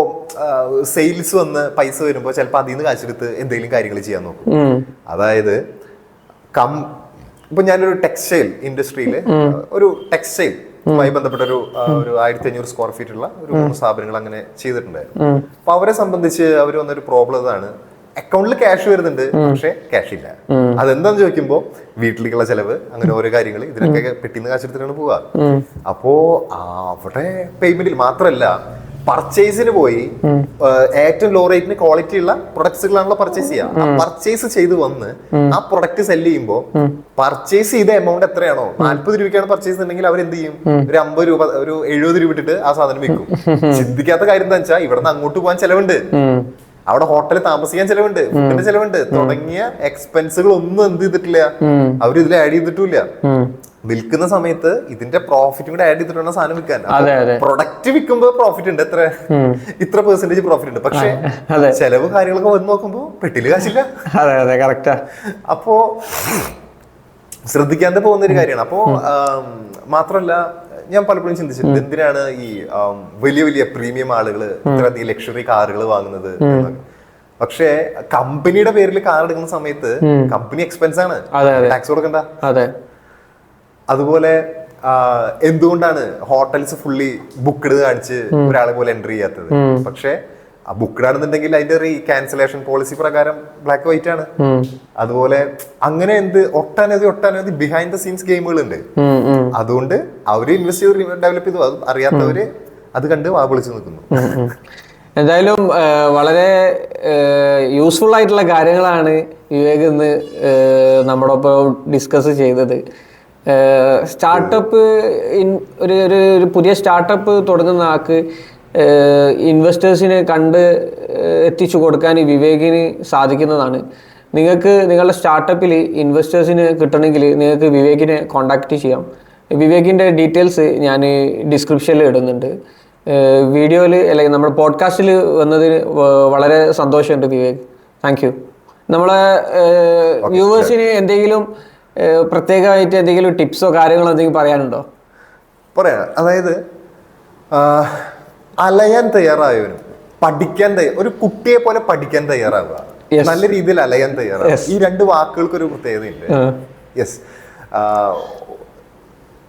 സെയിൽസ് വന്ന് പൈസ വരുമ്പോൾ ചിലപ്പോൾ അതിൽ നിന്ന് കാശെടുത്ത് എന്തെങ്കിലും കാര്യങ്ങൾ ചെയ്യാൻ നോക്കും. അതായത് ഇപ്പൊ ഞാനൊരു ടെക്സ്റ്റൈൽ ഇൻഡസ്ട്രിയിൽ ഒരു ടെക്സ്റ്റൈലുമായി ബന്ധപ്പെട്ട ഒരു 1500 സ്ക്വയർ ഫീറ്റ് ഉള്ള ഒരു 3 സ്ഥാപനങ്ങൾ അങ്ങനെ ചെയ്തിട്ടുണ്ടായിരുന്നു. അപ്പൊ അവരെ സംബന്ധിച്ച് അവർ വന്നൊരു പ്രോബ്ലം ഇതാണ്, അക്കൗണ്ടിൽ ക്യാഷ് വരുന്നുണ്ട് പക്ഷെ ക്യാഷ് ഇല്ല. അതെന്താന്ന് ചോദിക്കുമ്പോ വീട്ടിലേക്കുള്ള ചെലവ്, അങ്ങനെ ഓരോ കാര്യങ്ങൾ, ഇതിനൊക്കെ പെട്ടിന്ന് കാശെടുത്തിട്ടാണ് പോവുക. അപ്പോ അവിടെ പേയ്മെന്റിൽ മാത്രമല്ല, പർച്ചേസിന് പോയി ഏറ്റവും ലോ റേറ്റിന് ക്വാളിറ്റി ഉള്ള പ്രൊഡക്ട്സുകളാണല്ലോ പർച്ചേസ് ചെയ്യുക. പർച്ചേസ് ചെയ്ത് വന്ന് ആ പ്രൊഡക്റ്റ് സെല് ചെയ്യുമ്പോൾ പർച്ചേസ് ചെയ്ത എമൗണ്ട് എത്രയാണോ, 40 രൂപയ്ക്കാണ് പർച്ചേസ് ഉണ്ടെങ്കിൽ അവർ എന്ത് ചെയ്യും, ഒരു 50 രൂപ, ഒരു 70 രൂപ ഇട്ടിട്ട് ആ സാധനം വിൽക്കും. ചിന്തിക്കാത്ത കാര്യം എന്താ വെച്ചാൽ ഇവിടുന്ന് അങ്ങോട്ട് പോകാൻ ചെലവുണ്ട്, അവിടെ ഹോട്ടലിൽ താമസിക്കാൻ ചെലവുണ്ട്, ഫുഡിന്റെ ചെലവുണ്ട്, തുടങ്ങിയ എക്സ്പെൻസുകൾ ഒന്നും എന്ത് ചെയ്തിട്ടില്ല, അവർ ഇതിൽ ആഡ് ചെയ്തിട്ടില്ല. വിൽക്കുന്ന സമയത്ത് ഇതിന്റെ പ്രോഫിറ്റും കൂടെ ആഡ് ചെയ്തിട്ടാണ് സാധനം വിൽക്കാൻ. പ്രൊഡക്റ്റ് വിൽക്കുമ്പോ പ്രോഫിറ്റ് ഉണ്ട്, ഇത്ര പെർസെന്റേജ് പ്രോഫിറ്റ് ഉണ്ട്. പക്ഷെ ചെലവ് കാര്യങ്ങളൊക്കെ വന്ന് നോക്കുമ്പോ പെട്ടില് കാശില്ല. അപ്പോ ശ്രദ്ധിക്കാതെ പോകുന്ന ഒരു കാര്യമാണ്. അപ്പോ മാത്രല്ല, ഞാൻ പലപ്പോഴും ചിന്തിച്ചിട്ടുണ്ട് എന്തിനാണ് ഈ വലിയ വലിയ പ്രീമിയം ആളുകൾ ഇത്രയധികം ലക്ഷറി കാറുകൾ വാങ്ങുന്നത്. പക്ഷേ കമ്പനിയുടെ പേരിൽ കാർ എടുക്കുന്ന സമയത്ത് കമ്പനി എക്സ്പെൻസ് ആണ്, ടാക്സ് കൊടുക്കണ്ട. അതുപോലെ എന്തുകൊണ്ടാണ് ഹോട്ടൽസ് ഫുള്ളി ബുക്ക്ഡ് കാണിച്ച് ഒരാളെ പോലെ എൻട്രി ചെയ്യാത്തത്? പക്ഷെ ആ ബുക്ക്ഡ് ആണെന്നുണ്ടെങ്കിൽ അതിന്റെ ക്യാൻസലേഷൻ പോളിസി പ്രകാരം ബ്ലാക്ക് വൈറ്റ് ആണ്. അതുപോലെ അങ്ങനെ ഒട്ടനവധി ബിഹൈൻഡ് ദ സീൻസ് ഗെയിമുകളുണ്ട്. അതുകൊണ്ട് അവര് ഇൻവെസ്റ്റ് ചെയ്ത് ഡെവലപ്പ് ചെയ്തു, അത് അറിയാത്തവര് അത് കണ്ട് വാ പൊളിച്ചു നിൽക്കുന്നു. എന്തായാലും വളരെ യൂസ്ഫുൾ ആയിട്ടുള്ള കാര്യങ്ങളാണ് വിവേക് ഇന്ന് നമ്മോടൊപ്പം ഡിസ്കസ് ചെയ്തത്. സ്റ്റാർട്ടപ്പ് ഒരു പുതിയ സ്റ്റാർട്ടപ്പ് തുടങ്ങുന്ന ആൾക്ക് ഇൻവെസ്റ്റേഴ്സിനെ കണ്ട് എത്തിച്ചു കൊടുക്കാൻ ഈ വിവേകിന് സാധിക്കുന്നതാണ്. നിങ്ങൾക്ക് നിങ്ങളുടെ സ്റ്റാർട്ടപ്പിൽ ഇൻവെസ്റ്റേഴ്സിന് കിട്ടണമെങ്കിൽ നിങ്ങൾക്ക് വിവേകിനെ കോൺടാക്റ്റ് ചെയ്യാം. വിവേകിൻ്റെ ഡീറ്റെയിൽസ് ഞാൻ ഡിസ്ക്രിപ്ഷനിൽ ഇടുന്നുണ്ട്. വീഡിയോയിൽ അല്ലെങ്കിൽ നമ്മുടെ പോഡ്കാസ്റ്റിൽ വന്നതിന് വളരെ സന്തോഷമുണ്ട് വിവേക്. Thank U. നമ്മളെ വ്യൂവേഴ്സിന് എന്തെങ്കിലും പ്രത്യേകമായിട്ട് എന്തെങ്കിലും ടിപ്സോ കാര്യങ്ങളോ എന്തെങ്കിലും പറയാനുണ്ടോ? പറയാം. അതായത് അലയാൻ തയ്യാറായവനും പഠിക്കാൻ ഒരു കുട്ടിയെ പോലെ പഠിക്കാൻ തയ്യാറാവുക, നല്ല രീതിയിൽ അലയാൻ തയ്യാറാവുക, ഈ രണ്ട് വാക്കുകൾക്കൊരു പ്രത്യേകതയുണ്ട്. യെസ്,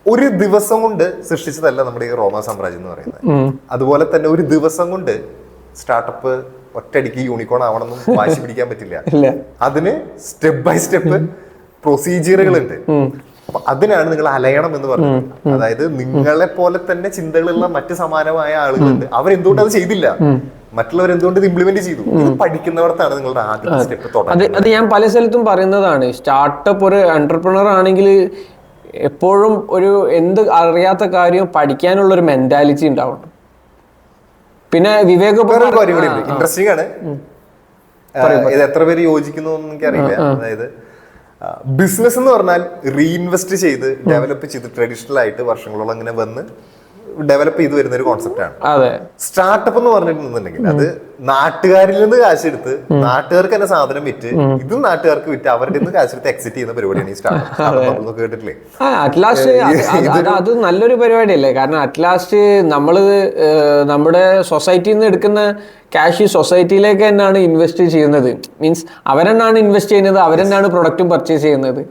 ഒരു ദിവസം കൊണ്ട് സൃഷ്ടിച്ചതല്ല നമ്മുടെ ഈ റോമ സാമ്രാജ്യം എന്ന് പറയുന്നത്. അതുപോലെ തന്നെ ഒരു ദിവസം കൊണ്ട് സ്റ്റാർട്ടപ്പ് ഒറ്റയടിക്ക് യൂണിക്കോൺ ആവണമെന്നും വാശി പിടിക്കാൻ പറ്റില്ല. അതിന് സ്റ്റെപ്പ് ബൈ സ്റ്റെപ്പ് പ്രൊസീജിയറുകളുണ്ട്. അപ്പൊ അതിനാണ് നിങ്ങൾ അലയണം എന്ന് പറയുന്നത്. അതായത് നിങ്ങളെ പോലെ തന്നെ ചിന്തകളുള്ള മറ്റ് സമാനമായ ആളുകളുണ്ട്. അവരെന്തുകൊണ്ട് അത് ചെയ്തില്ല, മറ്റുള്ളവർ എന്തുകൊണ്ട് ഇത് ഇംപ്ലിമെന്റ് ചെയ്തു, ഇത് പഠിക്കുന്നവർക്കാണ് നിങ്ങളുടെ ആദ്യത്തെ സ്റ്റെപ്പ് തുടങ്ങുന്നത്. അത് ഞാൻ പല സ്ഥലത്തും പറയുന്നതാണ്. സ്റ്റാർട്ടപ്പ് ഒരു എന്റർപ്രണർ ആണെങ്കിൽ എപ്പോഴും എന്ത് അറിയാത്ത കാര്യം പഠിക്കാനുള്ള ഒരു മെന്റാലിറ്റി ഉണ്ടാവണം. പിന്നെ വിവേക് ഇൻട്രസ്റ്റിംഗ് ആണ്. ഇത് എത്ര പേര് യോജിക്കുന്നു എന്ന് എനിക്കറിയില്ല. അതായത് ബിസിനസ് എന്ന് പറഞ്ഞാൽ റീഇൻവെസ്റ്റ് ചെയ്ത് ഡെവലപ്പ് ചെയ്ത് ട്രഡീഷണൽ ആയിട്ട് വർഷങ്ങളോളം ഇങ്ങനെ വന്ന് ഡെവലപ്പ് ചെയ്ത് വരുന്ന ഒരു കോൺസെപ്റ്റ് ആണ്. സ്റ്റാർട്ടപ്പ് എന്ന് പറഞ്ഞിട്ടുണ്ടെന്നുണ്ടെങ്കിൽ അത് നാട്ടുകാരിൽ നിന്ന് കാശെടുത്ത് നാട്ടുകാർക്ക് തന്നെ സാധനം വിറ്റ് ഇത് നാട്ടുകാർക്ക് വിറ്റ് അവരുടെ നിന്ന് കാശെടുത്ത് എക്സിറ്റ് ചെയ്യുന്ന പരിപാടിയാണ് ഈ സ്റ്റാർട്ടപ്പ്. കേട്ടിട്ടില്ലേ? അത് നല്ലൊരു പരിപാടിയല്ലേ. കാരണം അറ്റ്ലാസ്റ്റ് നമ്മള് നമ്മുടെ സൊസൈറ്റിയിൽ നിന്ന് എടുക്കുന്ന ക്യാഷ് സൊസൈറ്റിയിലേക്ക് തന്നെയാണ് ഇൻവെസ്റ്റ് ചെയ്യുന്നത്. മീൻസ് അവരെന്നാണ് ഇൻവെസ്റ്റ് ചെയ്യുന്നത്, അവരെന്നാണ് പ്രൊഡക്റ്റും പർച്ചേസ് ചെയ്യുന്നത്.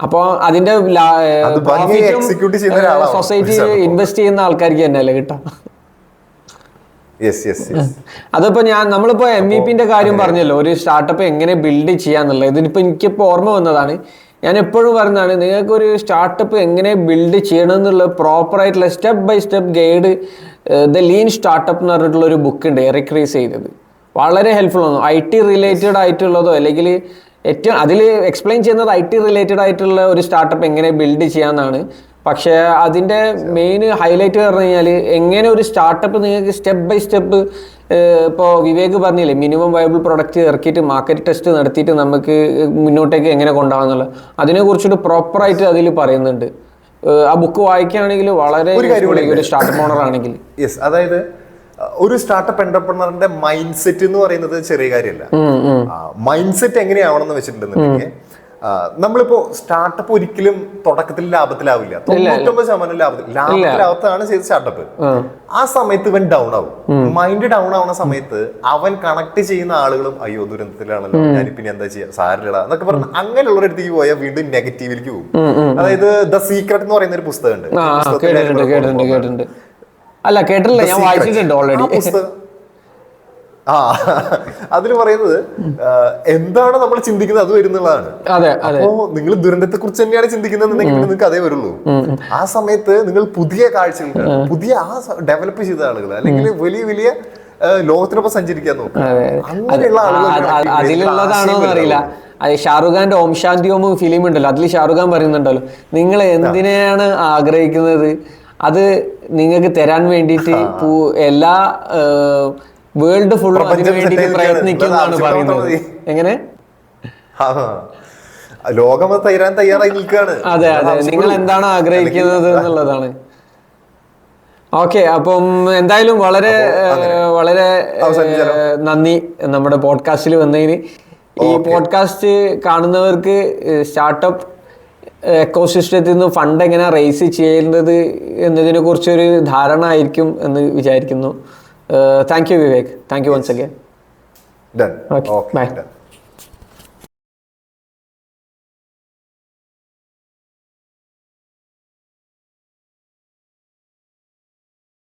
അപ്പോൾ അതിന്റെ സൊസൈറ്റിയിൽ ഇൻവെസ്റ്റ് ചെയ്യുന്ന ആൾക്കാർക്ക് തന്നെയല്ലേ കിട്ടാം. അതിപ്പോ നമ്മളിപ്പോ MVP കാര്യം പറഞ്ഞല്ലോ, ഒരു സ്റ്റാർട്ടപ്പ് എങ്ങനെ ബിൽഡ് ചെയ്യാന്നുള്ളത്. ഇതിനിപ്പോ എനിക്കിപ്പോ ഓർമ്മ വന്നതാണ്. ഞാൻ എപ്പോഴും പറയുന്നതാണ്, നിങ്ങൾക്ക് ഒരു സ്റ്റാർട്ടപ്പ് എങ്ങനെ ബിൽഡ് ചെയ്യണം എന്നുള്ള പ്രോപ്പർ ആയിട്ടുള്ള step by step guide the lean startup എന്ന് പറഞ്ഞിട്ടുള്ള ഒരു ബുക്ക് ഉണ്ട്, എറിക് റീസ് ചെയ്തത്. വളരെ ഹെൽപ്ഫുൾ ആണ്. IT റിലേറ്റഡ് ആയിട്ടുള്ളതോ അല്ലെങ്കിൽ ഏറ്റവും അതിൽ എക്സ്പ്ലെയിൻ ചെയ്യുന്നത് IT റിലേറ്റഡ് ആയിട്ടുള്ള ഒരു സ്റ്റാർട്ടപ്പ് എങ്ങനെ ബിൽഡ് ചെയ്യാമെന്നാണ്. പക്ഷേ അതിൻ്റെ മെയിൻ ഹൈലൈറ്റ് പറഞ്ഞു കഴിഞ്ഞാൽ എങ്ങനെ ഒരു സ്റ്റാർട്ടപ്പ് നിങ്ങൾക്ക് സ്റ്റെപ്പ് ബൈ സ്റ്റെപ്പ്, ഇപ്പോൾ വിവേക് പറഞ്ഞില്ലേ മിനിമം വയബിൾ പ്രൊഡക്റ്റ് ഇറക്കിയിട്ട് മാർക്കറ്റ് ടെസ്റ്റ് നടത്തിയിട്ട് നമുക്ക് മുന്നോട്ടേക്ക് എങ്ങനെ കൊണ്ടുപോകാമെന്നുള്ളത്, അതിനെക്കുറിച്ചിട്ട് പ്രോപ്പറായിട്ട് അതിൽ പറയുന്നുണ്ട്. ആ ബുക്ക് വായിക്കുകയാണെങ്കിൽ വളരെ ഒരു സ്റ്റാർട്ടപ്പ് ഓണർ ആണെങ്കിൽ. അതായത് ഒരു സ്റ്റാർട്ടപ്പ് എന്റർപ്രണറിന്റെ മൈൻഡ് സെറ്റ് എന്ന് പറയുന്നത് ചെറിയ കാര്യമല്ല. മൈൻഡ് സെറ്റ് എങ്ങനെയാവണം എന്ന് വെച്ചിട്ടുണ്ടെന്നുണ്ടെങ്കിൽ നമ്മളിപ്പോ സ്റ്റാർട്ടപ്പ് ഒരിക്കലും തുടക്കത്തിൽ ലാഭത്തിലാവില്ല. 99% ലാഭത്തിലാവത്താണ് ചെയ്ത സ്റ്റാർട്ടപ്പ്. ആ സമയത്ത് ഇവൻ ഡൗൺ ആവും. മൈൻഡ് ഡൗൺ ആവുന്ന സമയത്ത് അവൻ കണക്ട് ചെയ്യുന്ന ആളുകളും അയ്യോ ദുരന്തത്തിലാണല്ലോ, ഞാനിപ്പിനി എന്താ ചെയ്യാ, സാരില്ലടാ എന്നൊക്കെ പറഞ്ഞ് അങ്ങനെയുള്ളവരടുത്തേക്ക് പോയാൽ വീണ്ടും നെഗറ്റീവിലേക്ക് പോകും. അതായത് ദ സീക്രട്ട് എന്ന് പറയുന്ന ഒരു പുസ്തകമുണ്ട്. അല്ല കേട്ടില്ല, ഞാൻ വായിച്ചിട്ടുണ്ട് ഓൾറെഡി. അതിൽ പറയുന്നത് എന്താണ് നമ്മൾ ചിന്തിക്കുന്നത് അത് വരുന്നുള്ളതാണ്. അപ്പോ നിങ്ങൾ ദുരന്തത്തെ കുറിച്ച് തന്നെയാണ് ചിന്തിക്കുന്നതെന്നുണ്ടെങ്കിൽ നിങ്ങൾക്ക് അതേ വരുള്ളൂ. ആ സമയത്ത് നിങ്ങൾ പുതിയ കാഴ്ചകൾ, പുതിയ ഡെവലപ്പ് ചെയ്ത ആളുകൾ അല്ലെങ്കിൽ വലിയ വലിയ ലോകത്തിനൊപ്പം സഞ്ചരിക്കാൻ നോക്കുക. അങ്ങനെയുള്ള ആളുകൾ അതിലുള്ളതാണോന്ന് അറിയില്ല. ഷാറുഖ് ഖാന്റെ ഓം ശാന്തി ഓം ഫിലിം ഉണ്ടല്ലോ, അതിൽ ഷാറുഖ് ഖാൻ പറയുന്നുണ്ടല്ലോ, നിങ്ങൾ എന്തിനെയാണ് ആഗ്രഹിക്കുന്നത് അത് നിങ്ങൾക്ക് തരാൻ വേണ്ടിയിട്ട് എല്ലാ വേൾഡ് ഫുള്ളും അതിനു വേണ്ടിയിട്ട് പ്രയത്നിക്കുന്നതാണ് പറയുന്നത്. എങ്ങനെ ലോകം തരാൻ തയ്യാറായി നിൽക്കുകയാണ്. അതെ അതെ, നിങ്ങൾ എന്താണ് ആഗ്രഹിക്കുന്നത് എന്നുള്ളതാണ്. ഓക്കെ, അപ്പം എന്തായാലും വളരെ വളരെ നന്ദി നമ്മുടെ പോഡ്കാസ്റ്റിൽ വന്നതിന്. ഈ പോഡ്കാസ്റ്റ് കാണുന്നവർക്ക് സ്റ്റാർട്ടപ്പ് എക്കോസിസ്റ്റത്തിൽ നിന്ന് ഫണ്ട് എങ്ങനെ റേസ് ചെയ്യുന്നത് എന്നതിനെ കുറിച്ചൊരു ധാരണ ആയിരിക്കും എന്ന് വിചാരിക്കുന്നു. Thank you Vivek. Thank you once again. Done. Okay. Bye. Done.